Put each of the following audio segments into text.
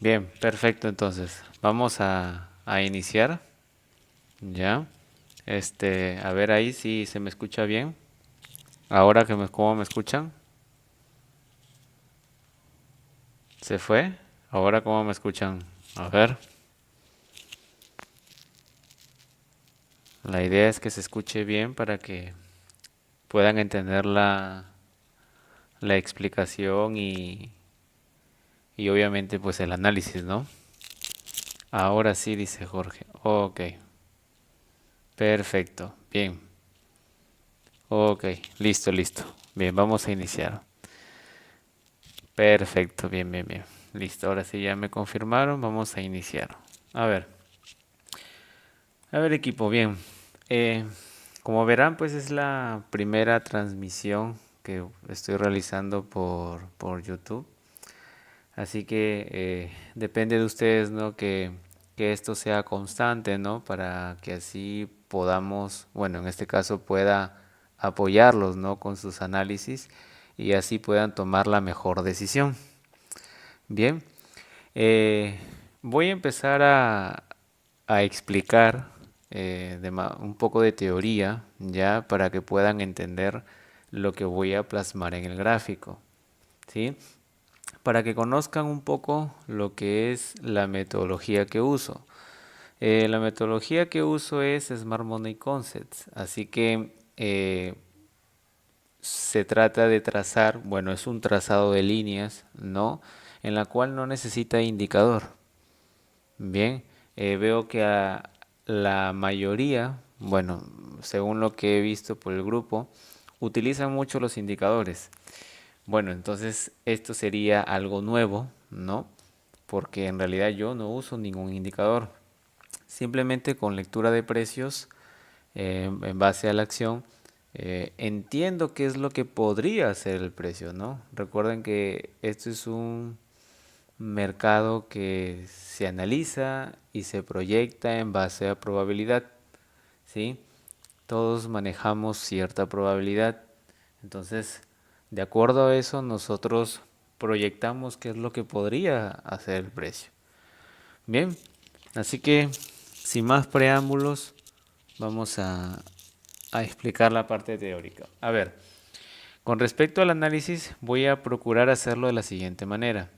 Bien, perfecto. Entonces, vamos a iniciar. Ya. A ver ahí si se me escucha bien. Ahora ¿cómo me escuchan? ¿Se fue? Ahora ¿cómo me escuchan? A ver. La idea es que se escuche bien para que puedan entender la explicación y obviamente pues el análisis, ¿no? Ahora sí, dice Jorge. Ok, perfecto. Bien. Ok, listo, listo. Bien, vamos a iniciar. Perfecto, bien, bien, bien. Listo, ahora sí ya me confirmaron, vamos a iniciar. A ver, a ver equipo, bien. Eh, Como verán, pues es la primera transmisión que estoy realizando por YouTube. Así que depende de ustedes, ¿no? Que esto sea constante, ¿no? Para que así podamos, bueno, en este caso pueda apoyarlos, ¿no? Con sus análisis y así puedan tomar la mejor decisión. Bien, eh, voy a empezar a explicar un poco de teoría, ya, para que puedan entender lo que voy a plasmar en el gráfico, ¿sí? Para que conozcan un poco lo que es la metodología que uso. La metodología que uso es Smart Money Concepts, así que se trata de trazar, bueno, es un trazado de líneas, ¿no? En la cual no necesita indicador. Bien, veo que a la mayoría, bueno, según lo que he visto por el grupo, utilizan mucho los indicadores. Bueno, entonces esto sería algo nuevo, ¿no? Porque en realidad yo no uso ningún indicador. Simplemente con lectura de precios en base a la acción, entiendo qué es lo que podría ser el precio, ¿no? Recuerden que esto es un mercado que se analiza y se proyecta en base a probabilidad, ¿sí? Todos manejamos cierta probabilidad. Entonces, de acuerdo a eso, nosotros proyectamos qué es lo que podría hacer el precio. Bien, así que sin más preámbulos, vamos a explicar la parte teórica. A ver, con respecto al análisis, voy a procurar hacerlo de la siguiente manera.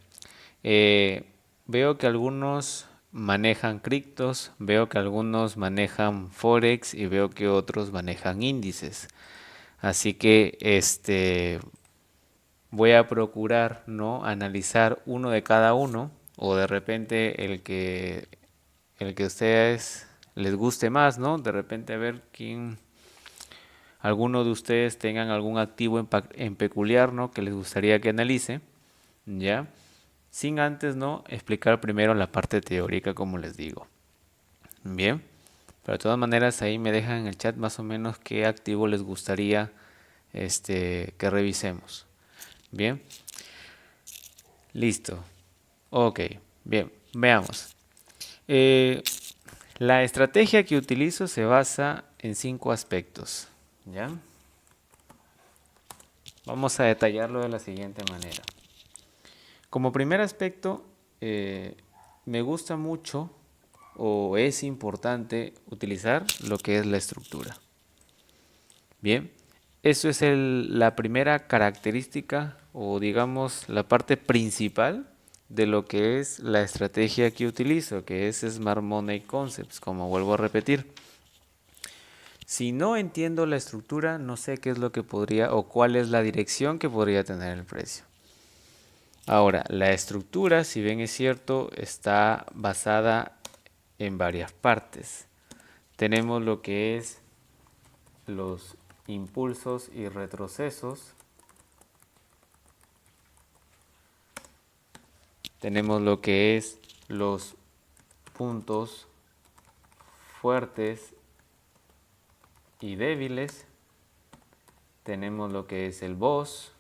Eh, Veo que algunos manejan criptos, veo que algunos manejan forex y veo que otros manejan índices. Así que voy a procurar no analizar uno de cada uno o de repente el que a ustedes les guste más, ¿no? De repente a ver quién alguno de ustedes tengan algún activo en peculiar, ¿no? Que les gustaría que analice, ¿ya? Sin antes, ¿no? Explicar primero la parte teórica, como les digo. Bien, pero de todas maneras ahí me dejan en el chat más o menos qué activo les gustaría que revisemos. Bien, listo. Ok, bien, veamos. Eh, la estrategia que utilizo se basa en 5 aspectos. ¿Ya? Vamos a detallarlo de la siguiente manera. Como primer aspecto, me gusta mucho o es importante utilizar lo que es la estructura. Bien, eso es la primera característica o digamos la parte principal de lo que es la estrategia que utilizo, que es Smart Money Concepts, como vuelvo a repetir. Si no entiendo la estructura, no sé qué es lo que podría o cuál es la dirección que podría tener el precio. Ahora, la estructura, si bien es cierto, está basada en varias partes. Tenemos lo que es los impulsos y retrocesos. Tenemos lo que es los puntos fuertes y débiles. Tenemos lo que es el BOS.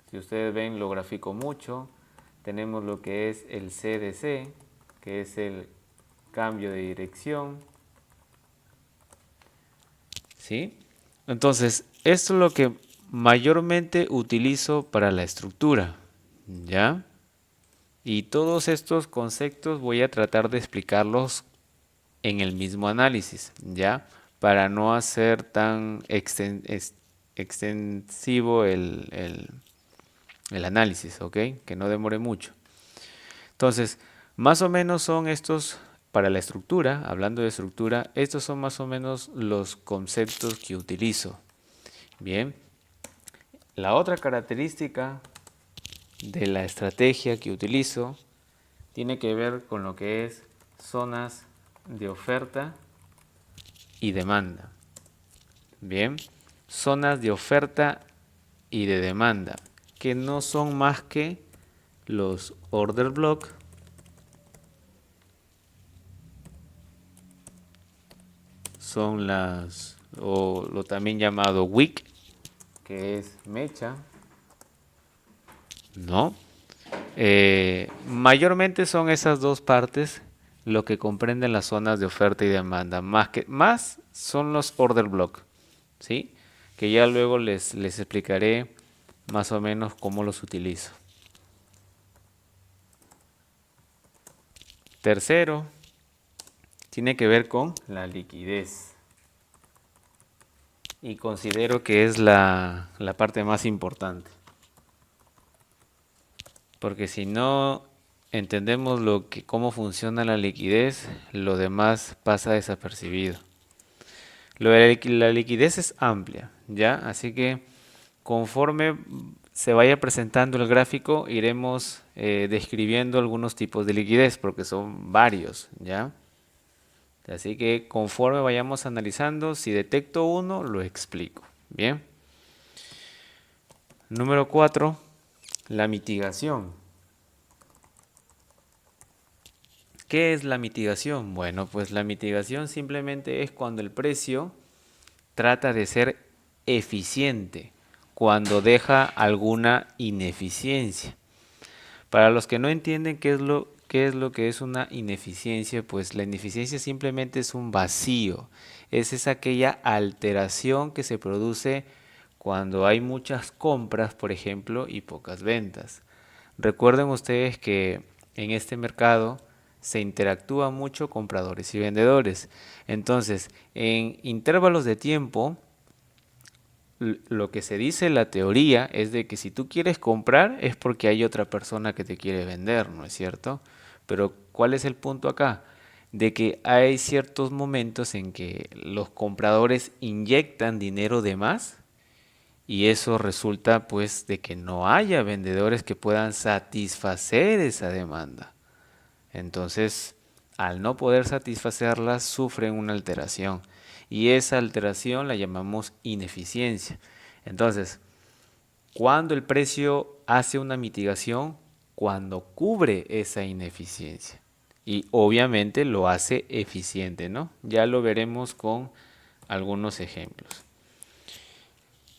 Si ustedes ven, lo grafico mucho. Tenemos lo que es el CDC, que es el cambio de dirección. ¿Sí? Entonces, esto es lo que mayormente utilizo para la estructura. ¿Ya? Y todos estos conceptos voy a tratar de explicarlos en el mismo análisis, ¿ya? Para no hacer tan extensivo el análisis, ¿ok? Que no demore mucho. Entonces, más o menos son estos, para la estructura, hablando de estructura, estos son más o menos los conceptos que utilizo. Bien, la otra característica de la estrategia que utilizo tiene que ver con lo que es zonas de oferta y demanda. Bien, zonas de oferta y de demanda, que no son más que los order block, son las, o lo también llamado wick, que es mecha, ¿no? Mayormente son esas dos partes lo que comprenden las zonas de oferta y demanda. Más son los order block, ¿sí? Que ya luego les explicaré más o menos cómo los utilizo. Tercero, tiene que ver con la liquidez. Y considero que es la parte más importante. Porque si no entendemos cómo funciona la liquidez, lo demás pasa desapercibido. La liquidez es amplia, ¿ya? Así que conforme se vaya presentando el gráfico, iremos describiendo algunos tipos de liquidez, porque son varios, ¿ya? Así que conforme vayamos analizando, si detecto uno, lo explico. Bien. Número 4, la mitigación. ¿Qué es la mitigación? Bueno, pues la mitigación simplemente es cuando el precio trata de ser eficiente, cuando deja alguna ineficiencia. Para los que no entienden qué es lo que es una ineficiencia, pues la ineficiencia simplemente es un vacío, es aquella alteración que se produce cuando hay muchas compras, por ejemplo, y pocas ventas. Recuerden ustedes que en este mercado se interactúa mucho compradores y vendedores. Entonces, en intervalos de tiempo, lo que se dice en la teoría es de que si tú quieres comprar es porque hay otra persona que te quiere vender, ¿no es cierto? Pero ¿cuál es el punto acá? De que hay ciertos momentos en que los compradores inyectan dinero de más y eso resulta pues de que no haya vendedores que puedan satisfacer esa demanda. Entonces, al no poder satisfacerlas, sufren una alteración. Y esa alteración la llamamos ineficiencia. Entonces, cuando el precio hace una mitigación, cuando cubre esa ineficiencia. Y obviamente lo hace eficiente, ¿no? Ya lo veremos con algunos ejemplos.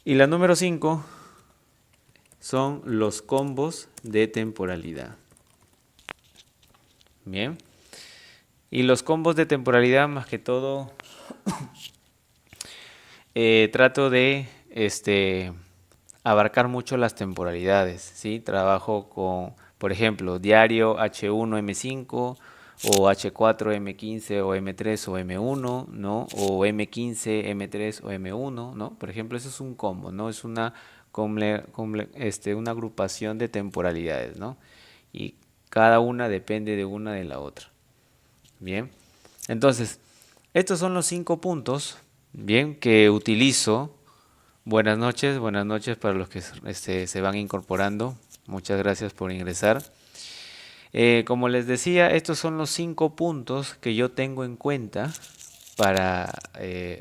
Y la número 5 son los combos de temporalidad. Bien. Y los combos de temporalidad, más que todo, trato de abarcar mucho las temporalidades, ¿sí? Trabajo con, por ejemplo, diario H1M5 o H4M15 o M3 o M1, ¿no? O M15, M3 o M1, ¿no? Por ejemplo, eso es un combo, ¿no? Es una agrupación de temporalidades, ¿no? Y cada una depende de una de la otra. Bien, entonces, estos son los 5 puntos, bien, que utilizo. Buenas noches para los que se van incorporando. Muchas gracias por ingresar. Como les decía, estos son los 5 puntos que yo tengo en cuenta para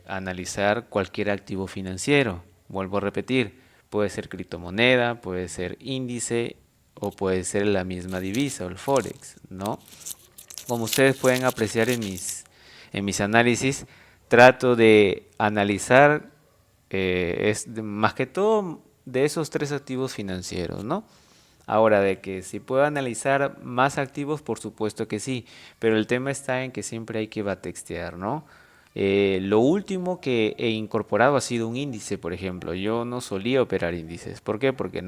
analizar cualquier activo financiero. Vuelvo a repetir, puede ser criptomoneda, puede ser índice o puede ser la misma divisa o el forex, ¿no? Como ustedes pueden apreciar en mis análisis, trato de analizar más que todo de esos 3 activos financieros, ¿no? Ahora, de que si puedo analizar más activos, por supuesto que sí, pero el tema está en que siempre hay que batextear, ¿no? Lo último que he incorporado ha sido un índice, por ejemplo. Yo no solía operar índices. ¿Por qué? Porque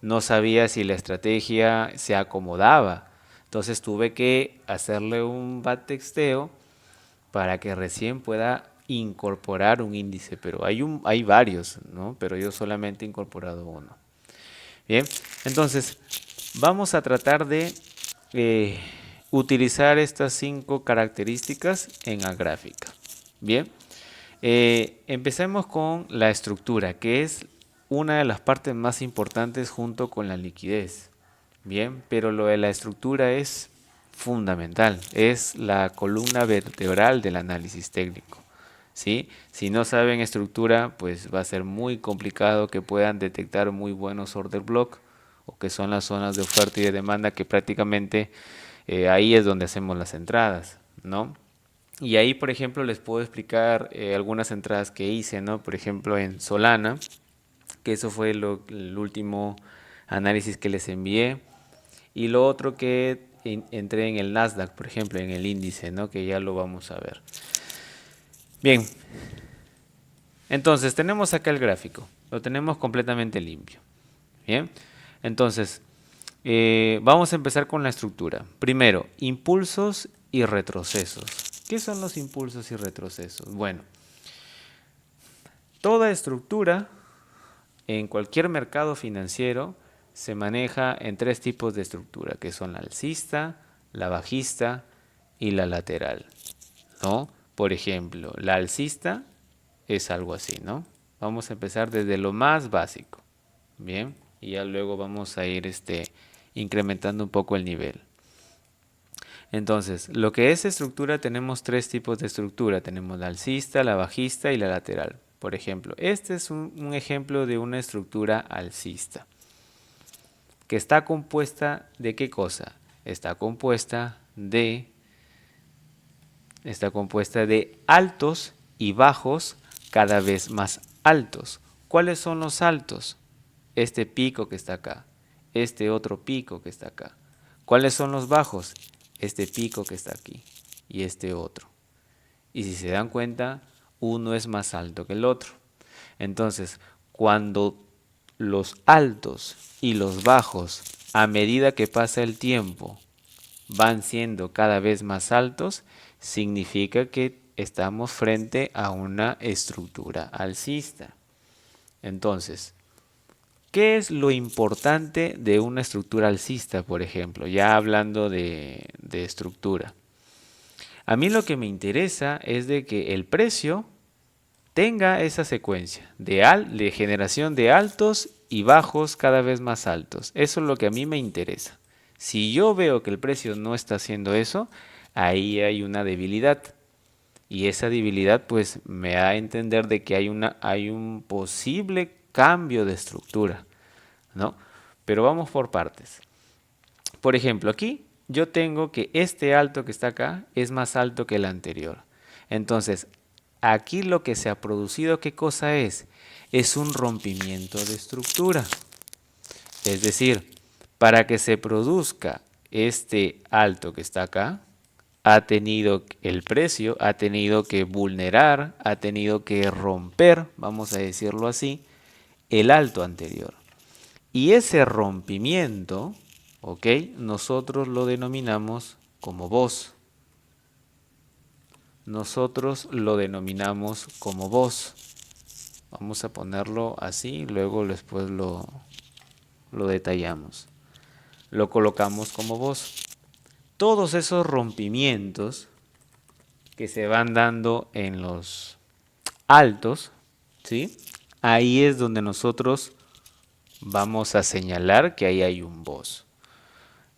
no sabía si la estrategia se acomodaba. Entonces tuve que hacerle un backtesteo para que recién pueda incorporar un índice, pero hay varios, ¿no? Pero yo solamente he incorporado uno. Bien, entonces vamos a tratar de eh, utilizar estas 5 características en la gráfica. Bien, empecemos con la estructura, que es una de las partes más importantes junto con la liquidez. Bien, pero lo de la estructura es fundamental, es la columna vertebral del análisis técnico. ¿Sí? Si no saben estructura, pues va a ser muy complicado que puedan detectar muy buenos order block o que son las zonas de oferta y de demanda que prácticamente ahí es donde hacemos las entradas, ¿no? Y ahí, por ejemplo, les puedo explicar algunas entradas que hice, ¿no? Por ejemplo, en Solana, que eso fue el último análisis que les envié. Y lo otro que entré en el Nasdaq, por ejemplo, en el índice, ¿no? Que ya lo vamos a ver. Bien, entonces tenemos acá el gráfico, lo tenemos completamente limpio. Bien, entonces vamos a empezar con la estructura. Primero, impulsos y retrocesos. ¿Qué son los impulsos y retrocesos? Bueno, toda estructura en cualquier mercado financiero se maneja en 3 tipos de estructura, que son la alcista, la bajista y la lateral, ¿no? Por ejemplo, la alcista es algo así, ¿no? Vamos a empezar desde lo más básico, ¿bien? Y ya luego vamos a ir incrementando un poco el nivel. Entonces, lo que es estructura, tenemos 3 tipos de estructura. Tenemos la alcista, la bajista y la lateral. Por ejemplo, este es un ejemplo de una estructura alcista. ¿Que está compuesta de qué cosa? Está compuesta de altos y bajos cada vez más altos. ¿Cuáles son los altos? Este pico que está acá, este otro pico que está acá. ¿Cuáles son los bajos? Este pico que está aquí y este otro. Y si se dan cuenta, uno es más alto que el otro. Entonces, cuando los altos y los bajos, a medida que pasa el tiempo, van siendo cada vez más altos, significa que estamos frente a una estructura alcista. Entonces, ¿qué es lo importante de una estructura alcista, por ejemplo? Ya hablando de estructura. A mí lo que me interesa es de que el precio tenga esa secuencia de generación de altos y bajos cada vez más altos. Eso es lo que a mí me interesa. Si yo veo que el precio no está haciendo eso, ahí hay una debilidad. Y esa debilidad pues me da a entender de que hay un posible cambio de estructura, ¿no? Pero vamos por partes. Por ejemplo, aquí yo tengo que este alto que está acá es más alto que el anterior. Entonces, aquí lo que se ha producido, ¿qué cosa es? Es un rompimiento de estructura. Es decir, para que se produzca este alto que está acá, el precio ha tenido que vulnerar, ha tenido que romper, vamos a decirlo así, el alto anterior. Y ese rompimiento, ¿ok? Nosotros lo denominamos como voz. Nosotros lo denominamos como voz. Vamos a ponerlo así, luego después lo detallamos. Lo colocamos como voz. Todos esos rompimientos que se van dando en los altos, ¿sí? Ahí es donde nosotros vamos a señalar que ahí hay un boss.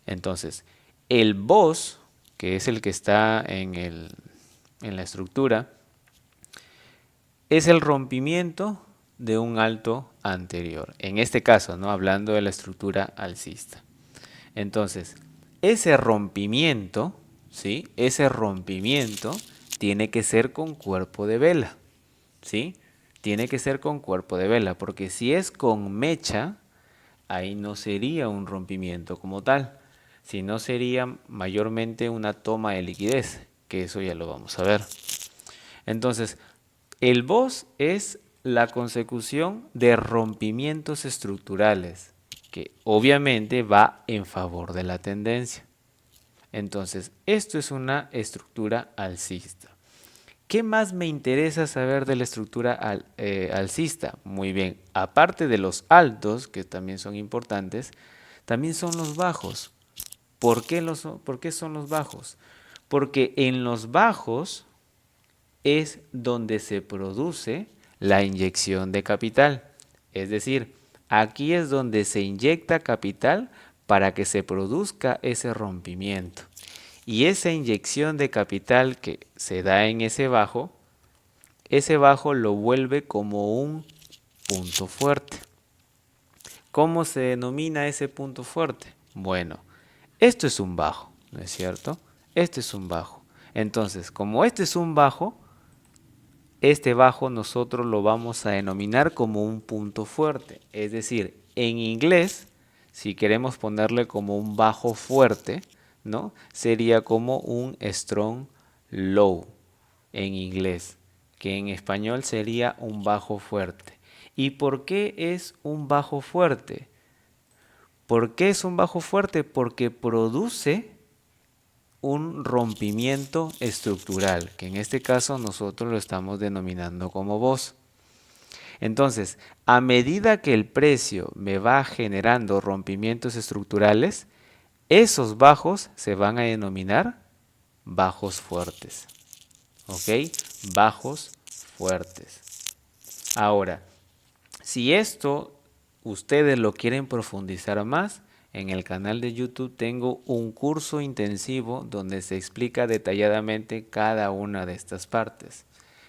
Entonces, el boss, que es el que está en la estructura, es el rompimiento de un alto anterior. En este caso, ¿no? Hablando de la estructura alcista. Entonces, ese rompimiento, ¿sí? Ese rompimiento tiene que ser con cuerpo de vela, ¿sí? Tiene que ser con cuerpo de vela, porque si es con mecha, ahí no sería un rompimiento como tal, sino sería mayormente una toma de liquidez, que eso ya lo vamos a ver. Entonces, el BOS es la consecución de rompimientos estructurales. que obviamente va en favor de la tendencia. Entonces, esto es una estructura alcista. ¿Qué más me interesa saber de la estructura alcista? Muy bien, aparte de los altos, que también son importantes, también son los bajos. ¿Por qué son los bajos? Porque en los bajos es donde se produce la inyección de capital. Es decir, aquí es donde se inyecta capital para que se produzca ese rompimiento. Y esa inyección de capital que se da en ese bajo lo vuelve como un punto fuerte. ¿Cómo se denomina ese punto fuerte? Bueno, esto es un bajo, ¿no es cierto? Este es un bajo. Entonces, como este es un bajo, este bajo nosotros lo vamos a denominar como un punto fuerte. Es decir, en inglés, si queremos ponerle como un bajo fuerte, ¿no? Sería como un strong low en inglés, que en español sería un bajo fuerte. ¿Y por qué es un bajo fuerte? ¿Por qué es un bajo fuerte? Porque produce un rompimiento estructural, que en este caso nosotros lo estamos denominando como voz. Entonces, a medida que el precio me va generando rompimientos estructurales, esos bajos se van a denominar bajos fuertes. ¿Ok? Bajos fuertes. Ahora, si esto ustedes lo quieren profundizar más, en el canal de YouTube tengo un curso intensivo donde se explica detalladamente cada una de estas partes.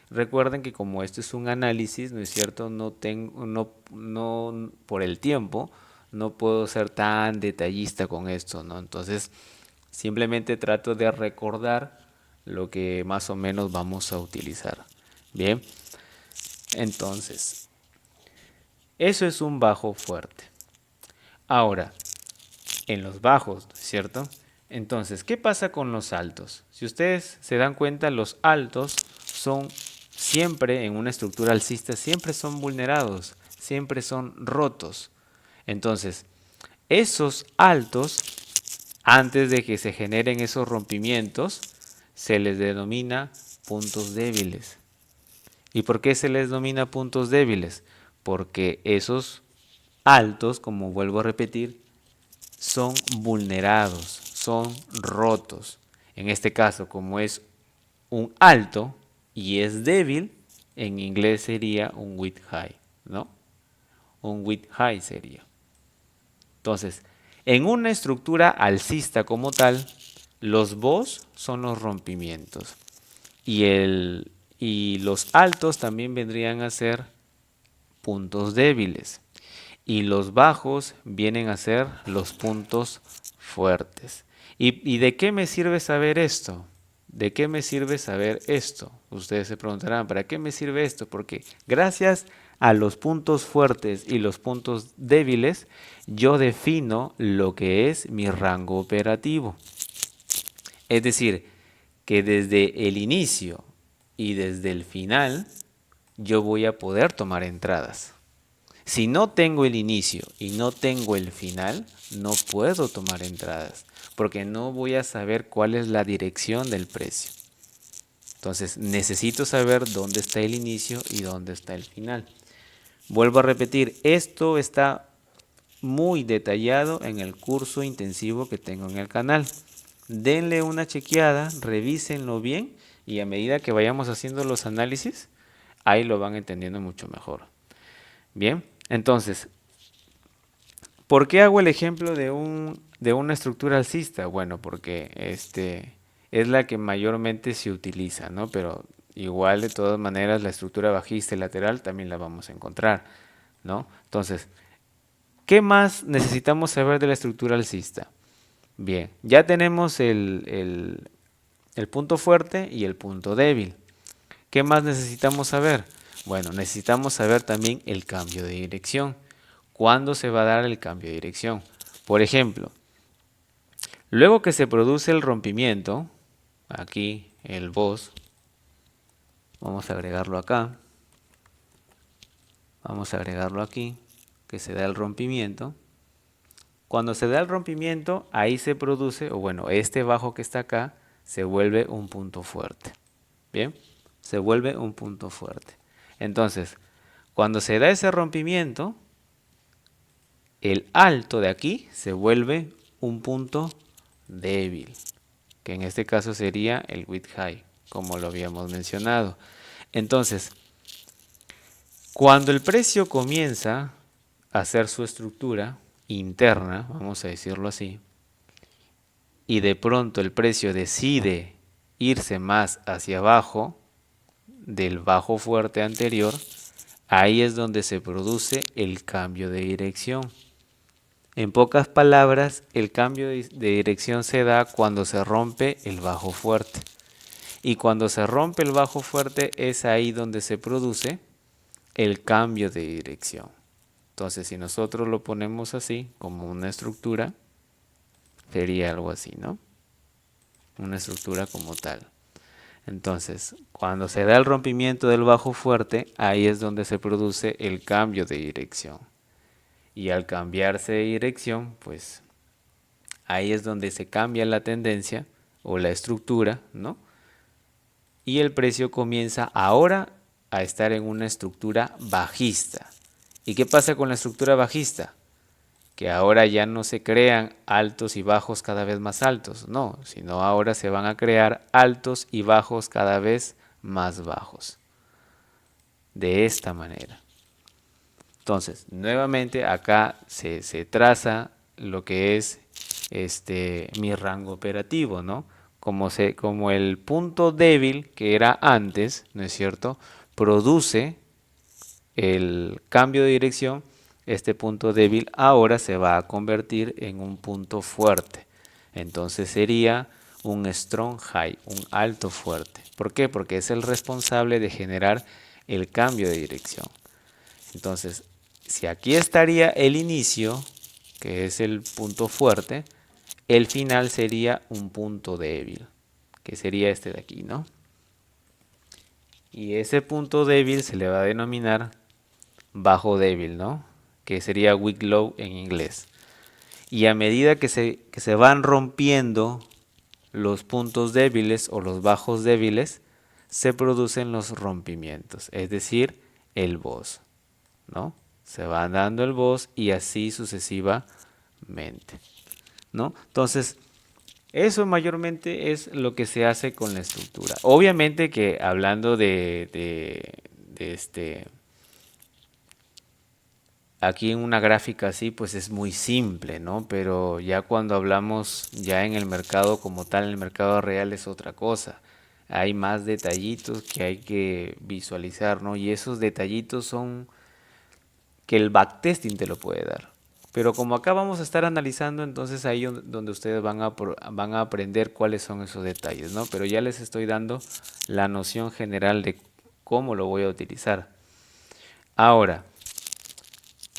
Recuerden que como esto es un análisis, ¿no es cierto? No por el tiempo, no puedo ser tan detallista con esto, ¿no? Entonces, simplemente trato de recordar lo que más o menos vamos a utilizar. Bien, entonces, eso es un bajo fuerte. Ahora, en los bajos, ¿cierto? Entonces, ¿qué pasa con los altos? Si ustedes se dan cuenta, los altos son siempre, en una estructura alcista, siempre son vulnerados, siempre son rotos. Entonces, esos altos, antes de que se generen esos rompimientos, se les denomina puntos débiles. ¿Y por qué se les denomina puntos débiles? Porque esos altos, como vuelvo a repetir, son vulnerados, son rotos. En este caso, como es un alto y es débil, en inglés sería un weak high, ¿no? Un weak high sería. Entonces, en una estructura alcista como tal, los BOS son los rompimientos y los altos también vendrían a ser puntos débiles y los bajos vienen a ser los puntos fuertes. ¿Y de qué me sirve saber esto? ¿De qué me sirve saber esto? Ustedes se preguntarán, ¿para qué me sirve esto? Porque gracias a los puntos fuertes y los puntos débiles, yo defino lo que es mi rango operativo. Es decir, que desde el inicio y desde el final, yo voy a poder tomar entradas. Si no tengo el inicio y no tengo el final, no puedo tomar entradas, porque no voy a saber cuál es la dirección del precio. Entonces necesito saber dónde está el inicio y dónde está el final. Vuelvo a repetir, esto está muy detallado en el curso intensivo que tengo en el canal. Denle una chequeada, revísenlo bien y a medida que vayamos haciendo los análisis, ahí lo van entendiendo mucho mejor. Bien, entonces, ¿por qué hago el ejemplo de una estructura alcista? Bueno, porque es la que mayormente se utiliza, ¿no? Pero igual de todas maneras la estructura bajista y lateral también la vamos a encontrar, ¿no? Entonces, ¿qué más necesitamos saber de la estructura alcista? Bien, ya tenemos el punto fuerte y el punto débil. ¿Qué más necesitamos saber? Bueno, necesitamos saber también el cambio de dirección. ¿Cuándo se va a dar el cambio de dirección? Por ejemplo, luego que se produce el rompimiento, aquí el BOS, vamos a agregarlo acá, vamos a agregarlo aquí, que se da el rompimiento. Cuando se da el rompimiento, ahí se produce, o bueno, este bajo que está acá, se vuelve un punto fuerte. Bien, se vuelve un punto fuerte. Entonces, cuando se da ese rompimiento, el alto de aquí se vuelve un punto débil, que en este caso sería el wick high, como lo habíamos mencionado. Entonces, cuando el precio comienza a hacer su estructura interna, vamos a decirlo así, y de pronto el precio decide irse más hacia abajo del bajo fuerte anterior, ahí es donde se produce el cambio de dirección. En pocas palabras, el cambio de dirección se da cuando se rompe el bajo fuerte. Y cuando se rompe el bajo fuerte es ahí donde se produce el cambio de dirección. Entonces, si nosotros lo ponemos así, como una estructura, sería algo así, ¿no? Una estructura como tal. Entonces, cuando se da el rompimiento del bajo fuerte, ahí es donde se produce el cambio de dirección. Y al cambiarse de dirección, pues ahí es donde se cambia la tendencia o la estructura, ¿no? Y el precio comienza ahora a estar en una estructura bajista. ¿Y qué pasa con la estructura bajista? Que ahora ya no se crean altos y bajos cada vez más altos, no, sino ahora se van a crear altos y bajos cada vez más bajos. De esta manera. Entonces, nuevamente acá se traza lo que es mi rango operativo, ¿no? Como el punto débil que era antes, ¿no es cierto? Produce el cambio de dirección, este punto débil ahora se va a convertir en un punto fuerte. Entonces sería un strong high, un alto fuerte. ¿Por qué? Porque es el responsable de generar el cambio de dirección. Entonces, si aquí estaría el inicio, que es el punto fuerte, el final sería un punto débil, que sería este de aquí, ¿no? Y ese punto débil se le va a denominar bajo débil, ¿no? Que sería weak low en inglés. Y a medida que se van rompiendo los puntos débiles o los bajos débiles, se producen los rompimientos, es decir, el BOS, ¿no? Se va dando el BOS y así sucesivamente, ¿no? Entonces, eso mayormente es lo que se hace con la estructura. Obviamente que hablando aquí en una gráfica así, pues es muy simple, ¿no? Pero ya cuando hablamos ya en el mercado como tal, en el mercado real es otra cosa. Hay más detallitos que hay que visualizar, ¿no? Y esos detallitos son que el backtesting te lo puede dar. Pero como acá vamos a estar analizando, entonces ahí donde ustedes van a aprender cuáles son esos detalles, ¿no? Pero ya les estoy dando la noción general de cómo lo voy a utilizar. Ahora,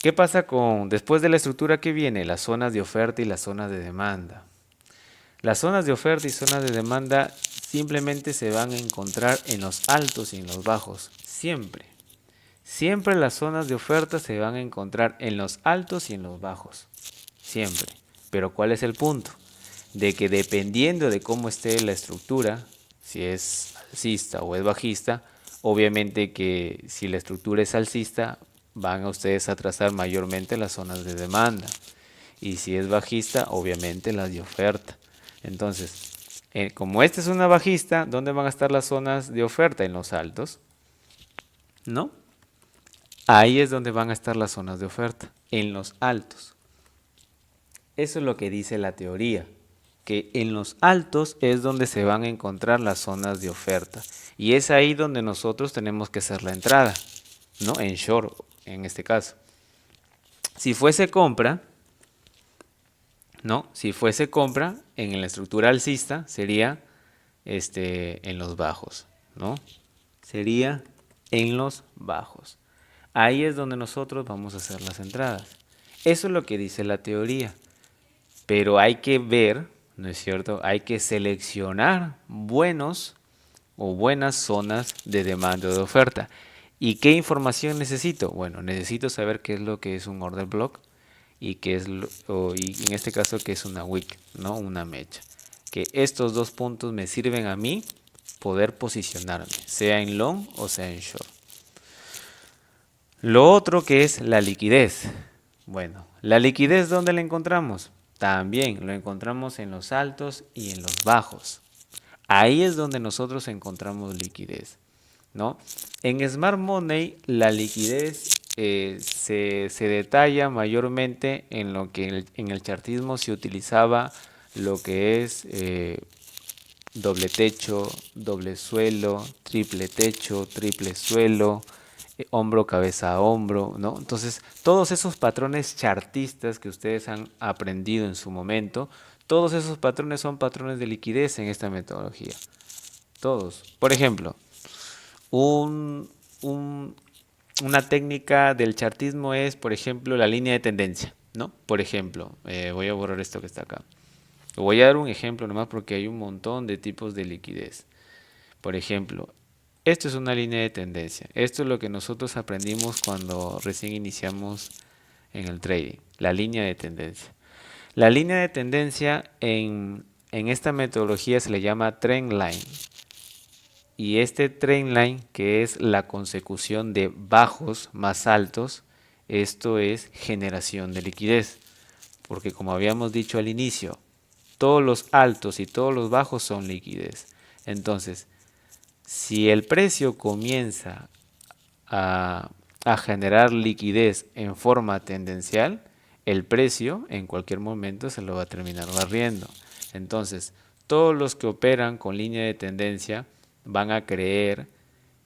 ¿qué pasa después de la estructura que viene? Las zonas de oferta y las zonas de demanda. Las zonas de oferta y zonas de demanda simplemente se van a encontrar en los altos y en los bajos, siempre. Siempre las zonas de oferta se van a encontrar en los altos y en los bajos. Siempre. Pero ¿cuál es el punto? De que dependiendo de cómo esté la estructura, si es alcista o es bajista, obviamente que si la estructura es alcista, van a ustedes a trazar mayormente las zonas de demanda. Y si es bajista, obviamente las de oferta. Entonces, como esta es una bajista, ¿dónde van a estar las zonas de oferta? En los altos, ¿no? Ahí es donde van a estar las zonas de oferta, en los altos. Eso es lo que dice la teoría, que en los altos es donde se van a encontrar las zonas de oferta. Y es ahí donde nosotros tenemos que hacer la entrada, ¿no? En short, en este caso. Si fuese compra, ¿no? Si fuese compra, en la estructura alcista sería en los bajos, ¿no? Sería en los bajos. Ahí es donde nosotros vamos a hacer las entradas. Eso es lo que dice la teoría. Pero hay que ver, ¿no es cierto? Hay que seleccionar buenos o buenas zonas de demanda o de oferta. ¿Y qué información necesito? Bueno, necesito saber qué es lo que es un order block y que es y en este caso que es una wick, ¿no? Una mecha. Que estos dos puntos me sirven a mí poder posicionarme, sea en long o sea en short. Lo otro que es la liquidez. Bueno, la liquidez, ¿dónde la encontramos? También lo encontramos en los altos y en los bajos. Ahí es donde nosotros encontramos liquidez, ¿no? En Smart Money la liquidez se detalla mayormente en lo que en el chartismo se utilizaba lo que es doble techo, doble suelo, triple suelo, hombro, cabeza a hombro, ¿no? Entonces, todos esos patrones chartistas que ustedes han aprendido en su momento, todos esos patrones son patrones de liquidez en esta metodología. Todos. Por ejemplo, un, un- una técnica del chartismo es, por ejemplo, la línea de tendencia, ¿no? Por ejemplo, voy a borrar esto que está acá. Voy a dar un ejemplo nomás porque hay un montón de tipos de liquidez. Por ejemplo, esto es una línea de tendencia. Esto es lo que nosotros aprendimos cuando recién iniciamos en el trading, la línea de tendencia. La línea de tendencia en esta metodología se le llama trend line. Y este trend line, que es la consecución de bajos más altos, esto es generación de liquidez. Porque como habíamos dicho al inicio, todos los altos y todos los bajos son liquidez. Entonces, si el precio comienza a, a generar liquidez en forma tendencial, el precio en cualquier momento se lo va a terminar barriendo. Entonces, todos los que operan con línea de tendencia van a creer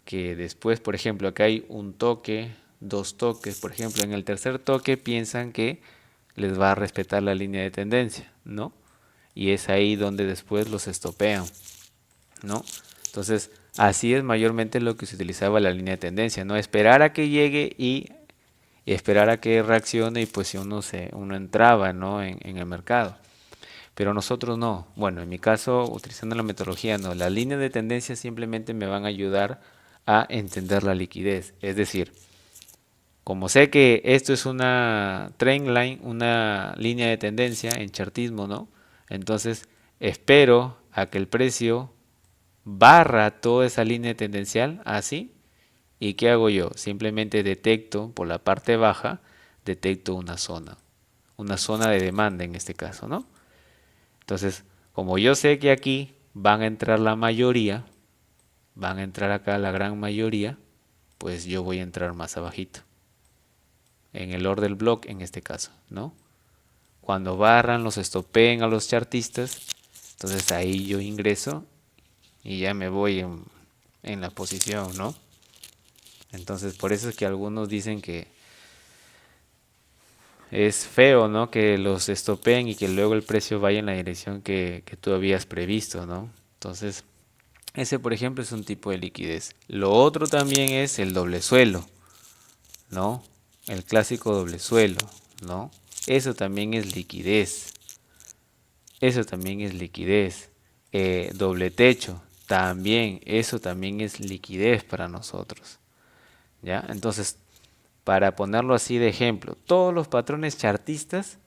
que después, por ejemplo, acá hay un toque, dos toques, por ejemplo, en el tercer toque piensan que les va a respetar la línea de tendencia, ¿no? Y es ahí donde después los estopean, ¿no? Entonces, así es mayormente lo que se utilizaba la línea de tendencia, ¿no? Esperar a que llegue y esperar a que reaccione y pues si uno entraba, ¿no? En el mercado. Pero nosotros no. Bueno, en mi caso, utilizando la metodología, no. Las líneas de tendencia simplemente me van a ayudar a entender la liquidez. Es decir, como sé que esto es una trend line, una línea de tendencia en chartismo, ¿no? Entonces, espero a que el precio barra toda esa línea tendencial así. ¿Y qué hago yo? Simplemente detecto por la parte baja, detecto una zona de demanda en este caso, ¿no? Entonces, como yo sé que aquí van a entrar la mayoría, van a entrar acá la gran mayoría, pues yo voy a entrar más abajito, en el order block en este caso, ¿no? Cuando barran, los estopeen a los chartistas, entonces ahí yo ingreso y ya me voy en la posición, ¿no? Entonces, por eso es que algunos dicen que es feo, ¿no? Que los estopeen y que luego el precio vaya en la dirección que tú habías previsto, ¿no? Entonces, ese, por ejemplo, es un tipo de liquidez. Lo otro también es el doble suelo, ¿no? El clásico doble suelo, ¿no? Eso también es liquidez. Eso también es liquidez. Doble techo, también, eso también es liquidez para nosotros, ¿ya? Entonces, para ponerlo así de ejemplo, todos los patrones chartistas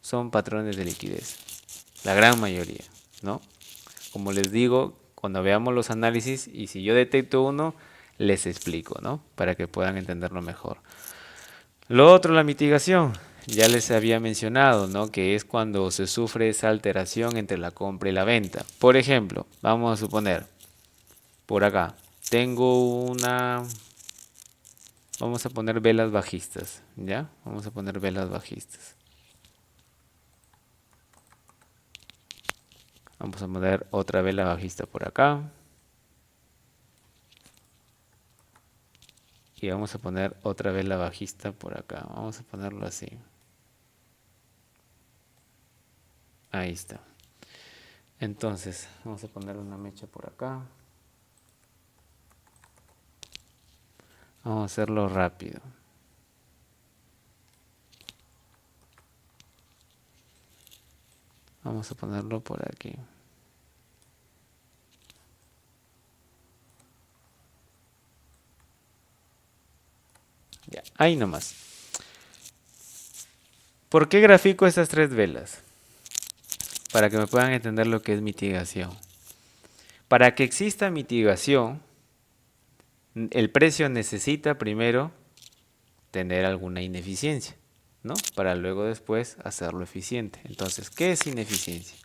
son patrones de liquidez, la gran mayoría, ¿no? Como les digo, cuando veamos los análisis y si yo detecto uno, les explico, ¿no? Para que puedan entenderlo mejor. Lo otro, la mitigación. Ya les había mencionado, ¿no? Que es cuando se sufre esa alteración entre la compra y la venta. Por ejemplo, vamos a suponer, por acá, tengo una... Vamos a poner velas bajistas, ¿ya? Vamos a poner velas bajistas. Vamos a poner otra vela bajista por acá. Y vamos a poner otra vela bajista por acá. Vamos a ponerlo así. Ahí está. Entonces, vamos a poner una mecha por acá. Vamos a hacerlo rápido. Vamos a ponerlo por aquí. Ya, ahí nomás. ¿Por qué grafico estas tres velas? Para que me puedan entender lo que es mitigación. Para que exista mitigación, el precio necesita primero tener alguna ineficiencia, ¿no? Para luego después hacerlo eficiente. Entonces, ¿qué es ineficiencia?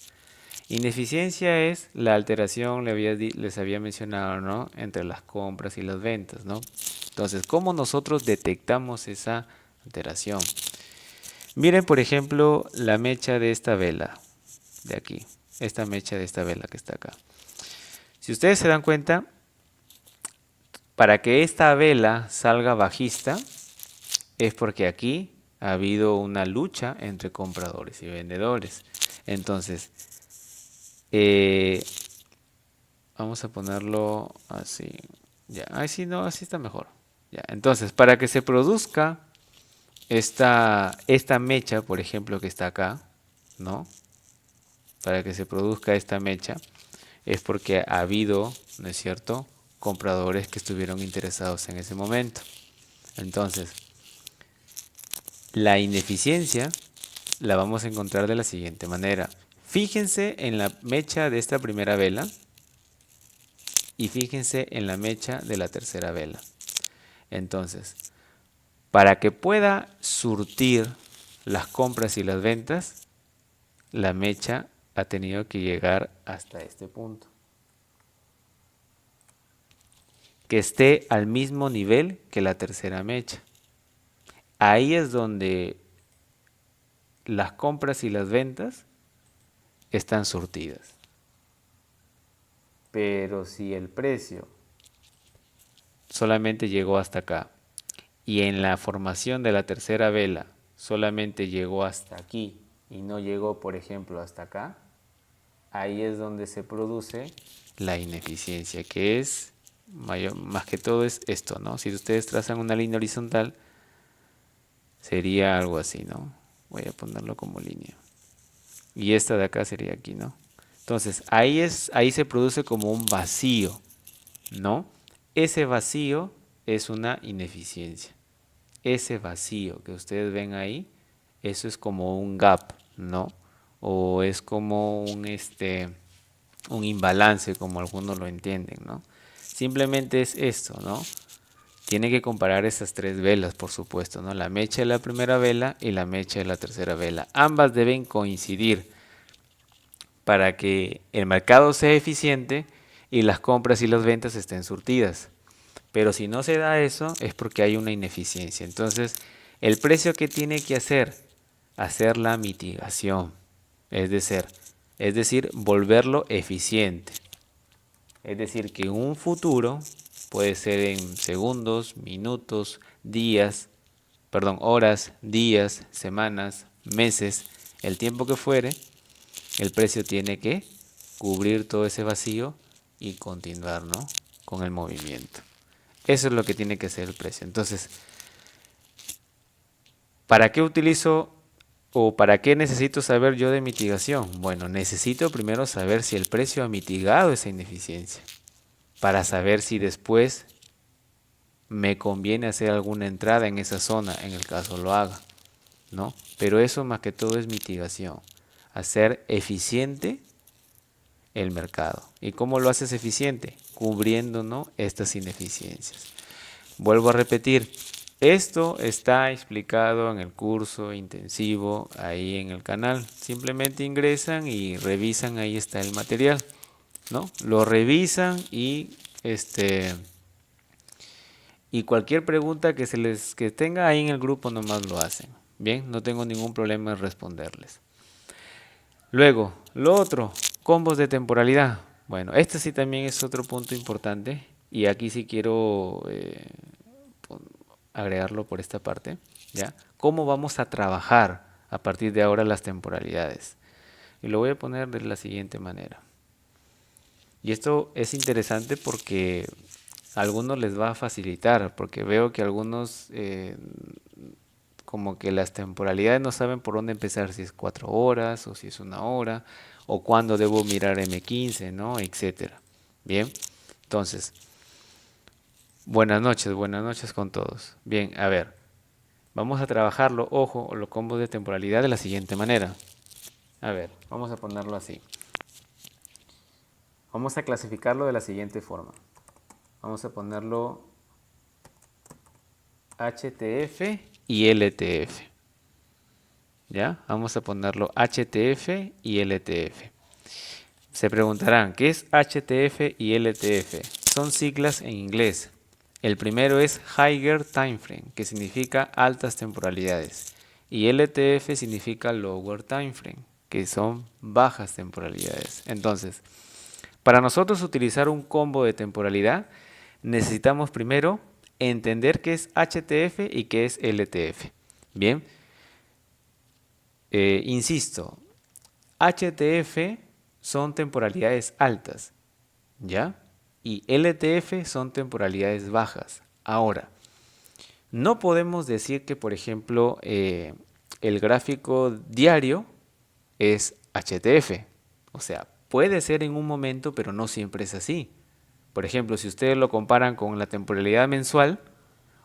Ineficiencia es la alteración, les había mencionado, ¿no? Entre las compras y las ventas, ¿no? Entonces, ¿cómo nosotros detectamos esa alteración? Miren, por ejemplo, la mecha de esta vela, de aquí. Esta mecha de esta vela que está acá. Si ustedes se dan cuenta, para que esta vela salga bajista, es porque aquí ha habido una lucha entre compradores y vendedores. Entonces, vamos a ponerlo así. Ya, así no, así está mejor. Ya, entonces, para que se produzca esta mecha, por ejemplo, que está acá, ¿no? Para que se produzca esta mecha, es porque ha habido, ¿no es cierto?, compradores que estuvieron interesados en ese momento. Entonces, la ineficiencia la vamos a encontrar de la siguiente manera. Fíjense en la mecha de esta primera vela y fíjense en la mecha de la tercera vela. Entonces, para que pueda surtir las compras y las ventas, la mecha ha tenido que llegar hasta este punto. Que esté al mismo nivel que la tercera mecha. Ahí es donde las compras y las ventas están surtidas. Pero si el precio solamente llegó hasta acá y en la formación de la tercera vela solamente llegó hasta aquí y no llegó, por ejemplo, hasta acá, ahí es donde se produce la ineficiencia, que es más que todo es esto, ¿no? Si ustedes trazan una línea horizontal, sería algo así, ¿no? Voy a ponerlo como línea. Y esta de acá sería aquí, ¿no? Entonces, ahí se produce como un vacío, ¿no? Ese vacío es una ineficiencia. Ese vacío que ustedes ven ahí, eso es como un gap, ¿no? O es como un imbalance, como algunos lo entienden, ¿no? Simplemente es esto, ¿no? Tiene que comparar esas tres velas, por supuesto, ¿no? La mecha de la primera vela y la mecha de la tercera vela. Ambas deben coincidir para que el mercado sea eficiente y las compras y las ventas estén surtidas. Pero si no se da eso, es porque hay una ineficiencia. Entonces, el precio que tiene que hacer la mitigación, es decir, volverlo eficiente. Es decir, que un futuro puede ser en segundos, minutos, días, perdón, horas, días, semanas, meses, el tiempo que fuere, el precio tiene que cubrir todo ese vacío y continuar, ¿no?, con el movimiento. Eso es lo que tiene que ser el precio. Entonces, ¿para qué utilizo o para qué necesito saber yo de mitigación? Bueno, necesito primero saber si el precio ha mitigado esa ineficiencia, para saber si después me conviene hacer alguna entrada en esa zona, en el caso lo haga, ¿no? Pero eso más que todo es mitigación, hacer eficiente el mercado. ¿Y cómo lo haces eficiente? Cubriendo, ¿no?, estas ineficiencias. Vuelvo a repetir, esto está explicado en el curso intensivo ahí en el canal. Simplemente ingresan y revisan, ahí está el material, ¿no? Lo revisan y y cualquier pregunta que tenga ahí en el grupo nomás lo hacen. Bien, no tengo ningún problema en responderles. Luego, lo otro, combos de temporalidad. Bueno, este sí también es otro punto importante y aquí sí quiero agregarlo por esta parte, ¿ya? ¿Cómo vamos a trabajar a partir de ahora las temporalidades? Y lo voy a poner de la siguiente manera. Y esto es interesante porque a algunos les va a facilitar, porque veo que algunos como que las temporalidades no saben por dónde empezar, si es 4 horas o si es 1 hora, o cuándo debo mirar M15, ¿no?, etcétera. Bien, entonces, buenas noches con todos. Bien, a ver, Vamos a trabajarlo, ojo, los combos de temporalidad de la siguiente manera. A ver, vamos a ponerlo así. Vamos a clasificarlo de la siguiente forma. Vamos a ponerlo HTF y LTF. ¿Ya? Vamos a ponerlo HTF y LTF. Se preguntarán, ¿qué es HTF y LTF? Son siglas en inglés. El primero es Higher Time Frame, que significa altas temporalidades. Y LTF significa Lower Time Frame, que son bajas temporalidades. Entonces, para nosotros utilizar un combo de temporalidad, necesitamos primero entender qué es HTF y qué es LTF. Bien, insisto, HTF son temporalidades altas, ¿ya? Y LTF son temporalidades bajas. Ahora, no podemos decir que, por ejemplo, el gráfico diario es HTF. O sea, puede ser en un momento, pero no siempre es así. Por ejemplo, si ustedes lo comparan con la temporalidad mensual,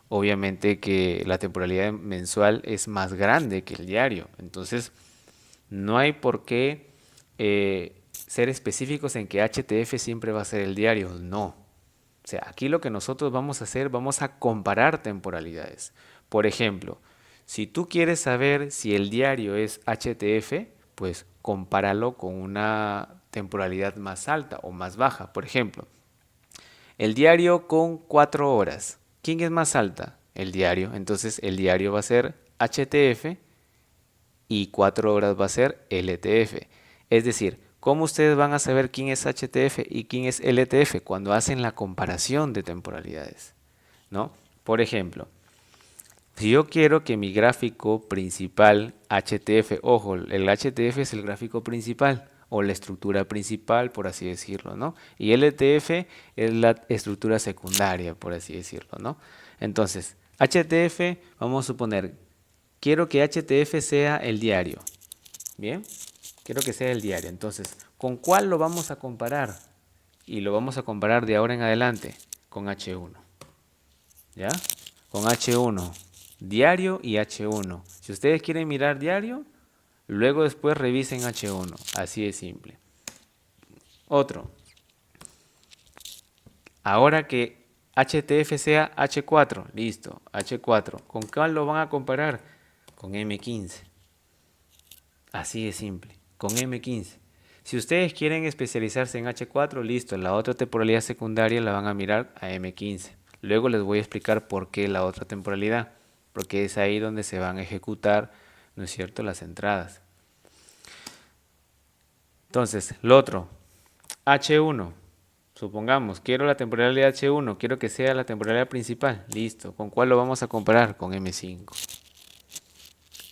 obviamente que la temporalidad mensual es más grande que el diario. Entonces, no hay por qué ser específicos en que HTF siempre va a ser el diario. No. O sea, aquí lo que nosotros vamos a hacer, vamos a comparar temporalidades. Por ejemplo, si tú quieres saber si el diario es HTF, pues compáralo con una temporalidad más alta o más baja. Por ejemplo, el diario con 4 horas. ¿Quién es más alta? El diario. Entonces el diario va a ser HTF y 4 horas va a ser LTF. Es decir, ¿cómo ustedes van a saber quién es HTF y quién es LTF cuando hacen la comparación de temporalidades? ¿No? Por ejemplo, si yo quiero que mi gráfico principal HTF, ojo, el HTF es el gráfico principal o la estructura principal, por así decirlo, ¿no? Y LTF es la estructura secundaria, por así decirlo, ¿no? Entonces, HTF, vamos a suponer, quiero que HTF sea el diario, ¿bien? Quiero que sea el diario. Entonces, ¿con cuál lo vamos a comparar? Y lo vamos a comparar de ahora en adelante con H1. ¿Ya? Con H1, diario y H1. Si ustedes quieren mirar diario, luego después revisen H1. Así de simple. Otro. Ahora que HTF sea H4, listo, H4. ¿Con cuál lo van a comparar? Con M15. Así de simple, con M15. Si ustedes quieren especializarse en H4, listo, la otra temporalidad secundaria la van a mirar a M15. Luego les voy a explicar por qué la otra temporalidad, porque es ahí donde se van a ejecutar, ¿no es cierto?, las entradas. Entonces, lo otro, H1. Supongamos, quiero la temporalidad H1, quiero que sea la temporalidad principal. Listo, ¿con cuál lo vamos a comparar? Con M5.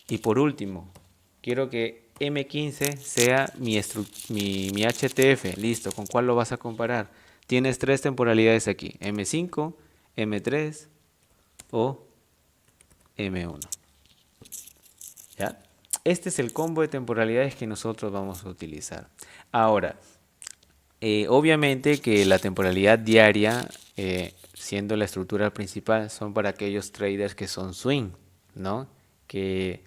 Y por último, quiero que M15 sea mi HTF. Listo, ¿con cuál lo vas a comparar? Tienes tres temporalidades aquí, M5, M3 o M1. ¿Ya? Este es el combo de temporalidades que nosotros vamos a utilizar. Ahora, obviamente que la temporalidad diaria, siendo la estructura principal, son para aquellos traders que son swing, ¿no? Que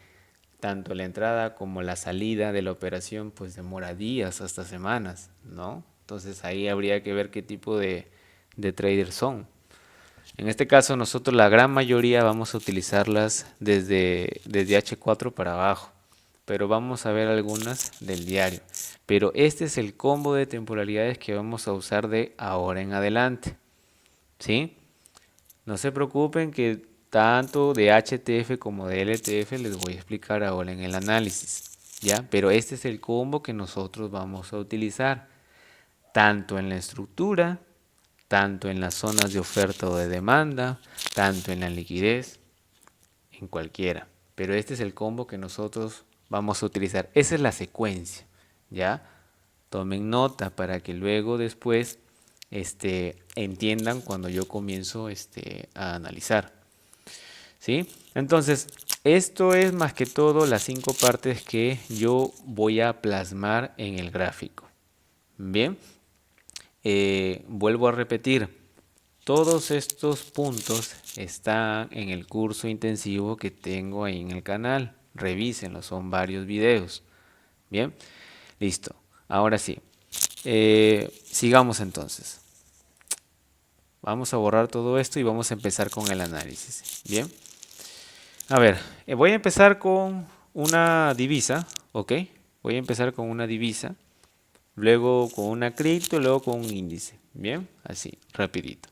tanto la entrada como la salida de la operación pues demora días hasta semanas, ¿no? Entonces ahí habría que ver qué tipo de traders son. En este caso nosotros la gran mayoría vamos a utilizarlas desde H4 para abajo, pero vamos a ver algunas del diario. Pero este es el combo de temporalidades que vamos a usar de ahora en adelante, ¿sí? No se preocupen que tanto de HTF como de LTF les voy a explicar ahora en el análisis, ¿ya? Pero este es el combo que nosotros vamos a utilizar, tanto en la estructura, tanto en las zonas de oferta o de demanda, tanto en la liquidez, en cualquiera. Pero este es el combo que nosotros vamos a utilizar. Esa es la secuencia, ¿ya? Tomen nota para que luego después entiendan cuando yo comienzo a analizar. ¿Sí? Entonces, esto es más que todo las 5 partes que yo voy a plasmar en el gráfico. Bien, vuelvo a repetir, todos estos puntos están en el curso intensivo que tengo ahí en el canal. Revísenlo, son varios videos. Bien, listo. Ahora sí, sigamos entonces. Vamos a borrar todo esto y vamos a empezar con el análisis. Bien, a ver, voy a empezar con una divisa, ¿ok? Voy a empezar con una divisa, luego con una cripto, luego con un índice. Bien, así, rapidito.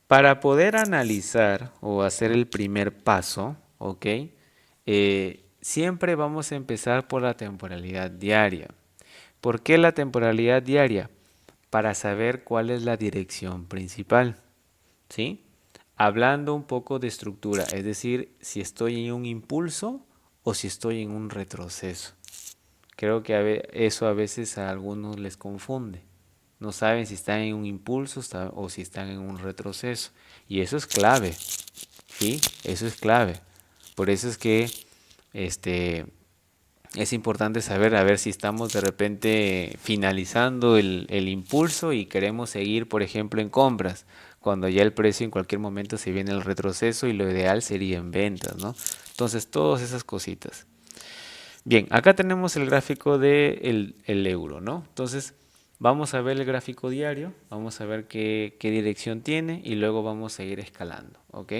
Para poder analizar o hacer el primer paso, ¿ok? Siempre vamos a empezar por la temporalidad diaria. ¿Por qué la temporalidad diaria? Para saber cuál es la dirección principal, ¿sí? Hablando un poco de estructura, es decir, si estoy en un impulso o si estoy en un retroceso. Creo que eso a veces a algunos les confunde. No saben si están en un impulso o si están en un retroceso. Y eso es clave, ¿sí? Eso es clave. Por eso es que es importante saber a ver si estamos de repente finalizando el impulso y queremos seguir, por ejemplo, en compras, cuando ya el precio en cualquier momento se viene el retroceso y lo ideal sería en ventas, ¿no? Entonces, todas esas cositas. Bien, acá tenemos el gráfico del el euro, ¿no? Entonces, vamos a ver el gráfico diario, vamos a ver qué dirección tiene y luego vamos a ir escalando, ¿ok?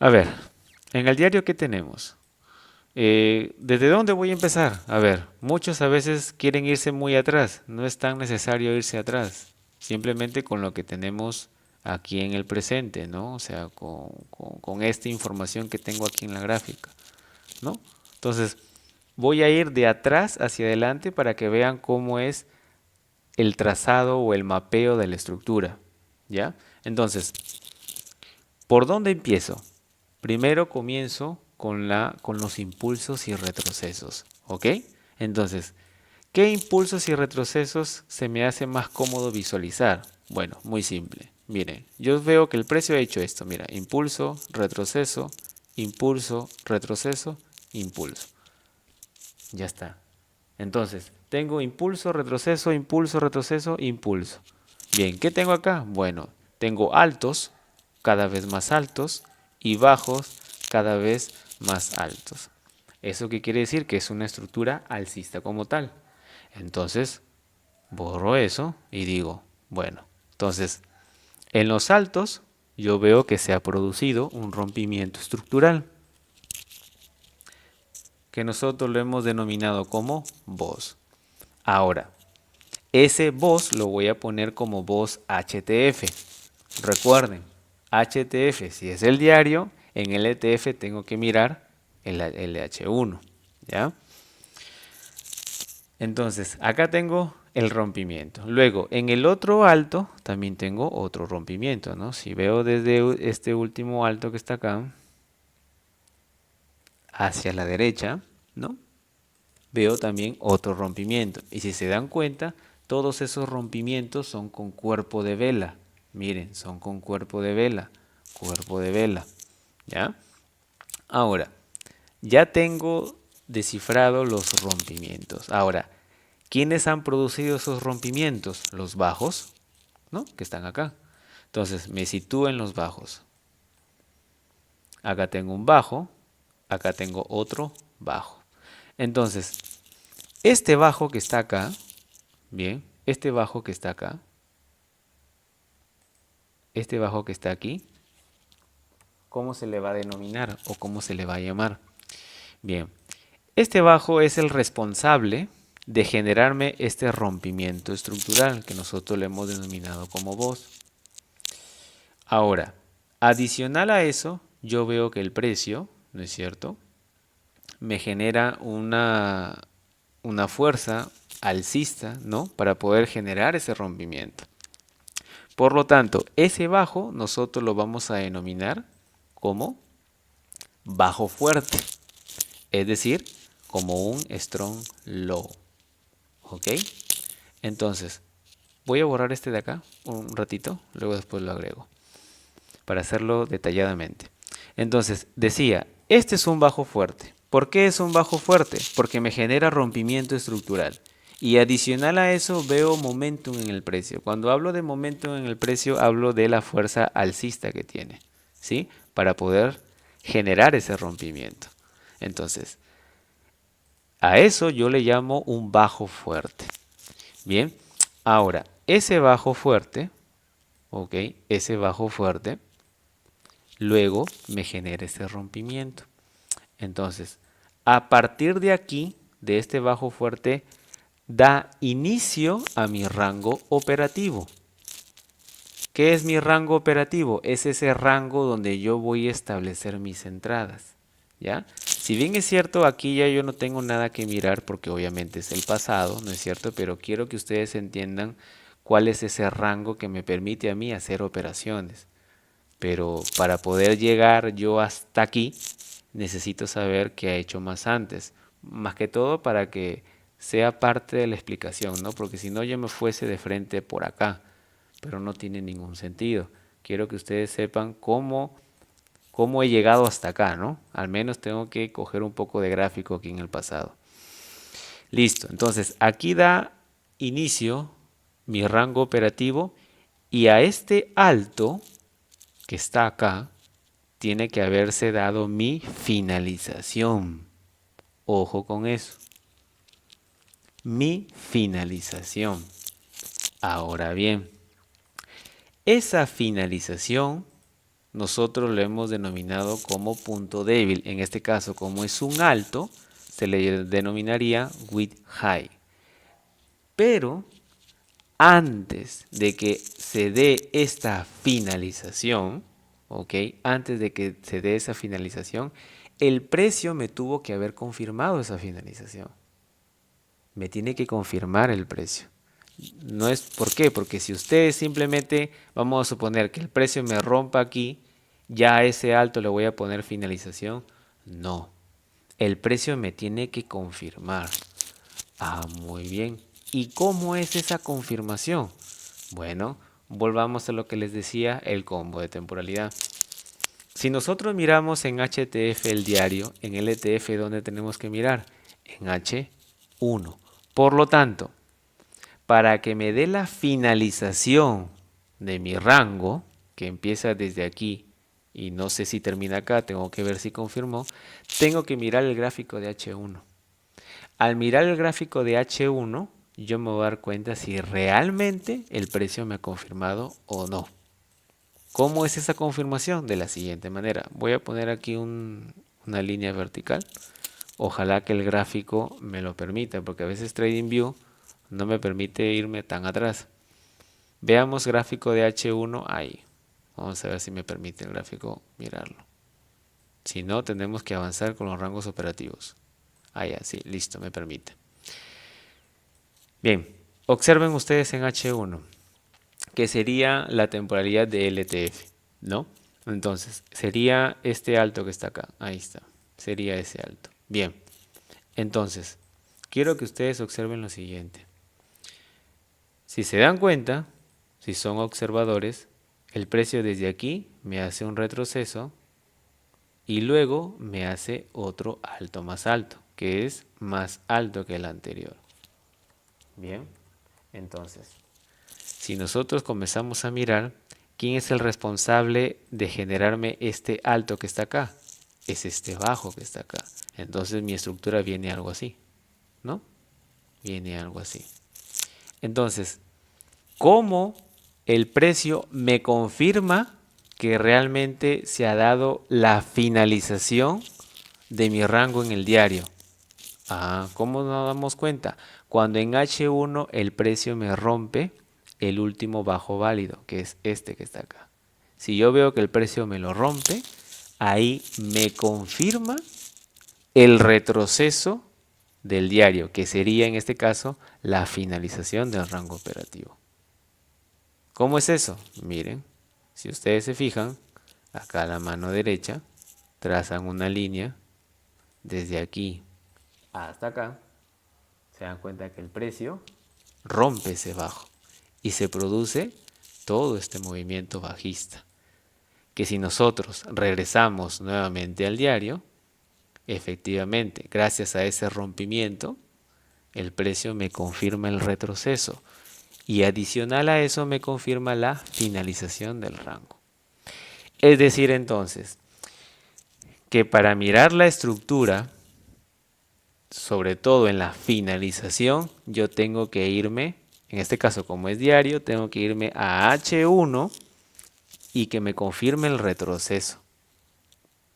A ver, en el diario, ¿qué tenemos? ¿Desde dónde voy a empezar? A ver, muchos a veces quieren irse muy atrás, no es tan necesario irse atrás, simplemente con lo que tenemos aquí en el presente, ¿no? O sea, con esta información que tengo aquí en la gráfica, ¿no? Entonces, voy a ir de atrás hacia adelante para que vean cómo es el trazado o el mapeo de la estructura, ¿ya? Entonces, ¿por dónde empiezo? Primero comienzo con los impulsos y retrocesos, ¿ok? Entonces, ¿qué impulsos y retrocesos se me hace más cómodo visualizar? Bueno, muy simple. Miren, yo veo que el precio ha hecho esto, mira, impulso, retroceso, impulso, retroceso, impulso. Ya está. Entonces, tengo impulso, retroceso, impulso, retroceso, impulso. Bien, ¿qué tengo acá? Bueno, tengo altos, cada vez más altos, y bajos, cada vez más altos. ¿Eso qué quiere decir? Que es una estructura alcista como tal. Entonces, borro eso y digo, bueno, entonces, en los altos yo veo que se ha producido un rompimiento estructural, que nosotros lo hemos denominado como voz. Ahora, ese voz lo voy a poner como voz HTF. Recuerden, HTF, si es el diario, en el ETF tengo que mirar el H1, ¿ya? Entonces, acá tengo el rompimiento. Luego, en el otro alto también tengo otro rompimiento, ¿no? Si veo desde este último alto que está acá, hacia la derecha, ¿no? Veo también otro rompimiento. Y si se dan cuenta, todos esos rompimientos son con cuerpo de vela. Miren, son con cuerpo de vela, ¿ya? Ahora, ya tengo descifrado los rompimientos. Ahora, ¿quiénes han producido esos rompimientos? Los bajos, ¿no? Que están acá. Entonces, me sitúo en los bajos. Acá tengo un bajo, acá tengo otro bajo. Entonces, este bajo que está acá, bien, este bajo que está acá, este bajo que está aquí, ¿cómo se le va a denominar o cómo se le va a llamar? Bien, este bajo es el responsable de generarme este rompimiento estructural que nosotros le hemos denominado como voz. Ahora, adicional a eso, yo veo que el precio, ¿no es cierto?, me genera una fuerza alcista, ¿no?, para poder generar ese rompimiento. Por lo tanto, ese bajo nosotros lo vamos a denominar como bajo fuerte, es decir, como un strong low. ¿Ok? Entonces, voy a borrar este de acá un ratito, luego después lo agrego, para hacerlo detalladamente. Entonces, decía, este es un bajo fuerte. ¿Por qué es un bajo fuerte? Porque me genera rompimiento estructural. Y adicional a eso veo momentum en el precio. Cuando hablo de momentum en el precio, hablo de la fuerza alcista que tiene, ¿sí? Para poder generar ese rompimiento. Entonces, a eso yo le llamo un bajo fuerte. Bien, ahora, ese bajo fuerte, ok, ese bajo fuerte, luego me genera ese rompimiento. Entonces, a partir de aquí, de este bajo fuerte, da inicio a mi rango operativo. ¿Qué es mi rango operativo? Es ese rango donde yo voy a establecer mis entradas, ¿ya? Si bien es cierto, aquí ya yo no tengo nada que mirar porque obviamente es el pasado, ¿no es cierto? Pero quiero que ustedes entiendan cuál es ese rango que me permite a mí hacer operaciones. Pero para poder llegar yo hasta aquí, necesito saber qué ha hecho más antes. Más que todo para que sea parte de la explicación, ¿no? Porque si no yo me fuese de frente por acá, pero no tiene ningún sentido. Quiero que ustedes sepan cómo he llegado hasta acá, ¿no? Al menos tengo que coger un poco de gráfico aquí en el pasado. Listo, entonces aquí da inicio mi rango operativo y a este alto que está acá, tiene que haberse dado mi finalización. Ojo con eso. Mi finalización. Ahora bien, esa finalización nosotros lo hemos denominado como punto débil. En este caso, como es un alto, se le denominaría width high. Pero antes de que se dé esta finalización, ¿ok? Antes de que se dé esa finalización, el precio me tuvo que haber confirmado esa finalización. Me tiene que confirmar el precio. No es ¿por qué? Porque si ustedes simplemente, vamos a suponer que el precio me rompa aquí, ya a ese alto le voy a poner finalización. No. El precio me tiene que confirmar. Ah, muy bien. ¿Y cómo es esa confirmación? Bueno, volvamos a lo que les decía, el combo de temporalidad. Si nosotros miramos en HTF el diario, en LTF, ¿dónde tenemos que mirar? En H1. Por lo tanto, para que me dé la finalización de mi rango, que empieza desde aquí y no sé si termina acá, tengo que ver si confirmó, tengo que mirar el gráfico de H1. Al mirar el gráfico de H1, yo me voy a dar cuenta si realmente el precio me ha confirmado o no. ¿Cómo es esa confirmación? De la siguiente manera. Voy a poner aquí una línea vertical. Ojalá que el gráfico me lo permita, porque a veces TradingView no me permite irme tan atrás. Veamos gráfico de H1 ahí. Vamos a ver si me permite el gráfico mirarlo. Si no, tenemos que avanzar con los rangos operativos. Ah, ya, sí, listo, me permite. Bien, observen ustedes en H1, que sería la temporalidad de LTF, ¿no? Entonces, sería este alto que está acá. Ahí está. Sería ese alto. Bien, entonces, quiero que ustedes observen lo siguiente. Si se dan cuenta, si son observadores, el precio desde aquí me hace un retroceso y luego me hace otro alto más alto, que es más alto que el anterior. Bien, entonces, si nosotros comenzamos a mirar, ¿quién es el responsable de generarme este alto que está acá? Es este bajo que está acá. Entonces mi estructura viene algo así, ¿no? Viene algo así. Entonces, ¿cómo el precio me confirma que realmente se ha dado la finalización de mi rango en el diario? Ah, ¿cómo nos damos cuenta? Cuando en H1 el precio me rompe el último bajo válido, que es este que está acá. Si yo veo que el precio me lo rompe, ahí me confirma el retroceso del diario, que sería en este caso la finalización del rango operativo. ¿Cómo es eso? Miren, si ustedes se fijan, acá a la mano derecha, trazan una línea desde aquí hasta acá, se dan cuenta que el precio rompe ese bajo y se produce todo este movimiento bajista. Que si nosotros regresamos nuevamente al diario, efectivamente, gracias a ese rompimiento, El precio me confirma el retroceso. Y adicional a eso me confirma la finalización del rango. Es decir, entonces, que para mirar la estructura, sobre todo en la finalización, yo tengo que irme, en este caso como es diario, tengo que irme a H1 y que me confirme el retroceso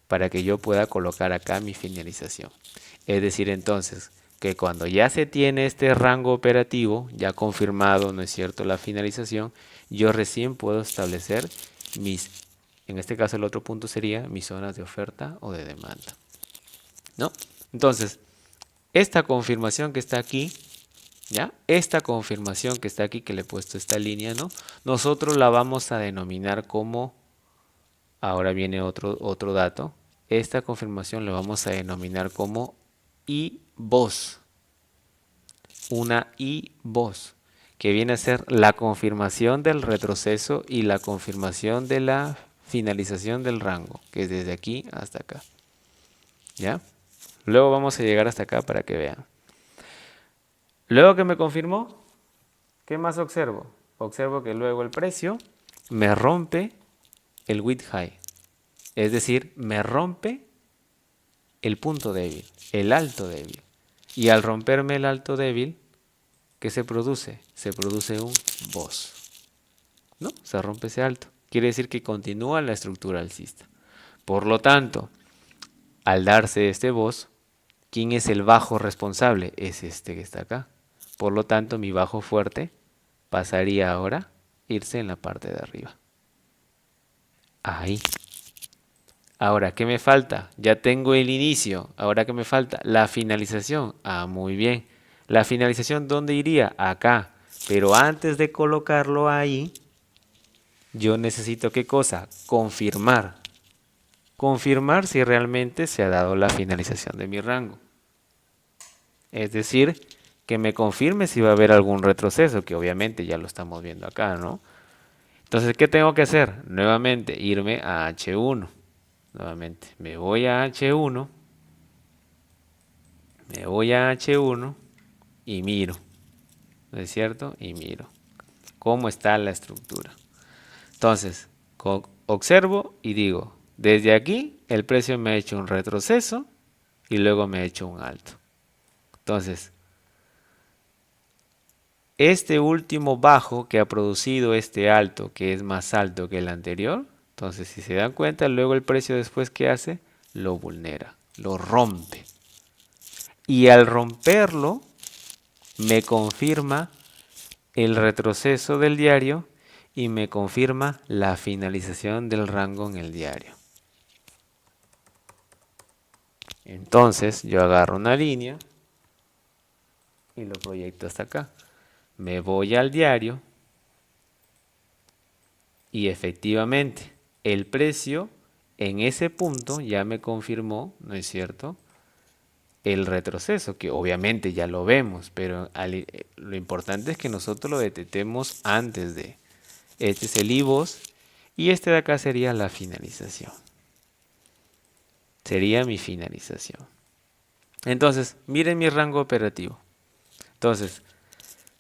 para que yo pueda colocar acá mi finalización. Es decir, entonces, que cuando ya se tiene este rango operativo, ya confirmado, ¿no es cierto?, la finalización, yo recién puedo establecer mis, en este caso el otro punto sería mis zonas de oferta o de demanda, ¿no? Entonces, esta confirmación que está aquí, ¿ya? Esta confirmación que está aquí, que le he puesto esta línea, ¿no? Nosotros la vamos a denominar como, ahora viene otro dato, esta confirmación la vamos a denominar como IVOS, una IVOS, que viene a ser la confirmación del retroceso y la confirmación de la finalización del rango, que es desde aquí hasta acá, ¿ya? Luego vamos a llegar hasta acá para que vean. Luego que me confirmó, ¿qué más observo? Observo que luego el precio me rompe el wick high, es decir, me rompe el punto débil, el alto débil. Y al romperme el alto débil, ¿qué se produce? Se produce un VOS, ¿no? Se rompe ese alto. Quiere decir que continúa la estructura alcista. Por lo tanto, al darse este VOS, ¿quién es el bajo responsable? Es este que está acá. Por lo tanto, mi bajo fuerte pasaría ahora a irse en la parte de arriba. Ahí. Ahora, ¿qué me falta? Ya tengo el inicio. Ahora, ¿qué me falta? La finalización. Ah, muy bien. La finalización, ¿dónde iría? Acá. Pero antes de colocarlo ahí, yo necesito, ¿qué cosa? Confirmar. Confirmar si realmente se ha dado la finalización de mi rango. Es decir, que me confirme si va a haber algún retroceso, que obviamente ya lo estamos viendo acá, ¿no? Entonces, ¿qué tengo que hacer? Nuevamente, irme a H1. Nuevamente, me voy a H1. Me voy a H1 y miro. ¿No es cierto? Y miro cómo está la estructura. Entonces, observo y digo, desde aquí el precio me ha hecho un retroceso y luego me ha hecho un alto. Entonces, este último bajo que ha producido este alto, que es más alto que el anterior, entonces si se dan cuenta, luego el precio después ¿qué hace? Lo vulnera, lo rompe. Y al romperlo, me confirma el retroceso del diario y me confirma la finalización del rango en el diario. Entonces yo agarro una línea y lo proyecto hasta acá. Me voy al diario y efectivamente el precio en ese punto ya me confirmó, ¿no es cierto?, el retroceso, que obviamente ya lo vemos, pero lo importante es que nosotros lo detectemos antes de. Este es el IVOS y este de acá sería la finalización. Sería mi finalización. Entonces, miren mi rango operativo. Entonces,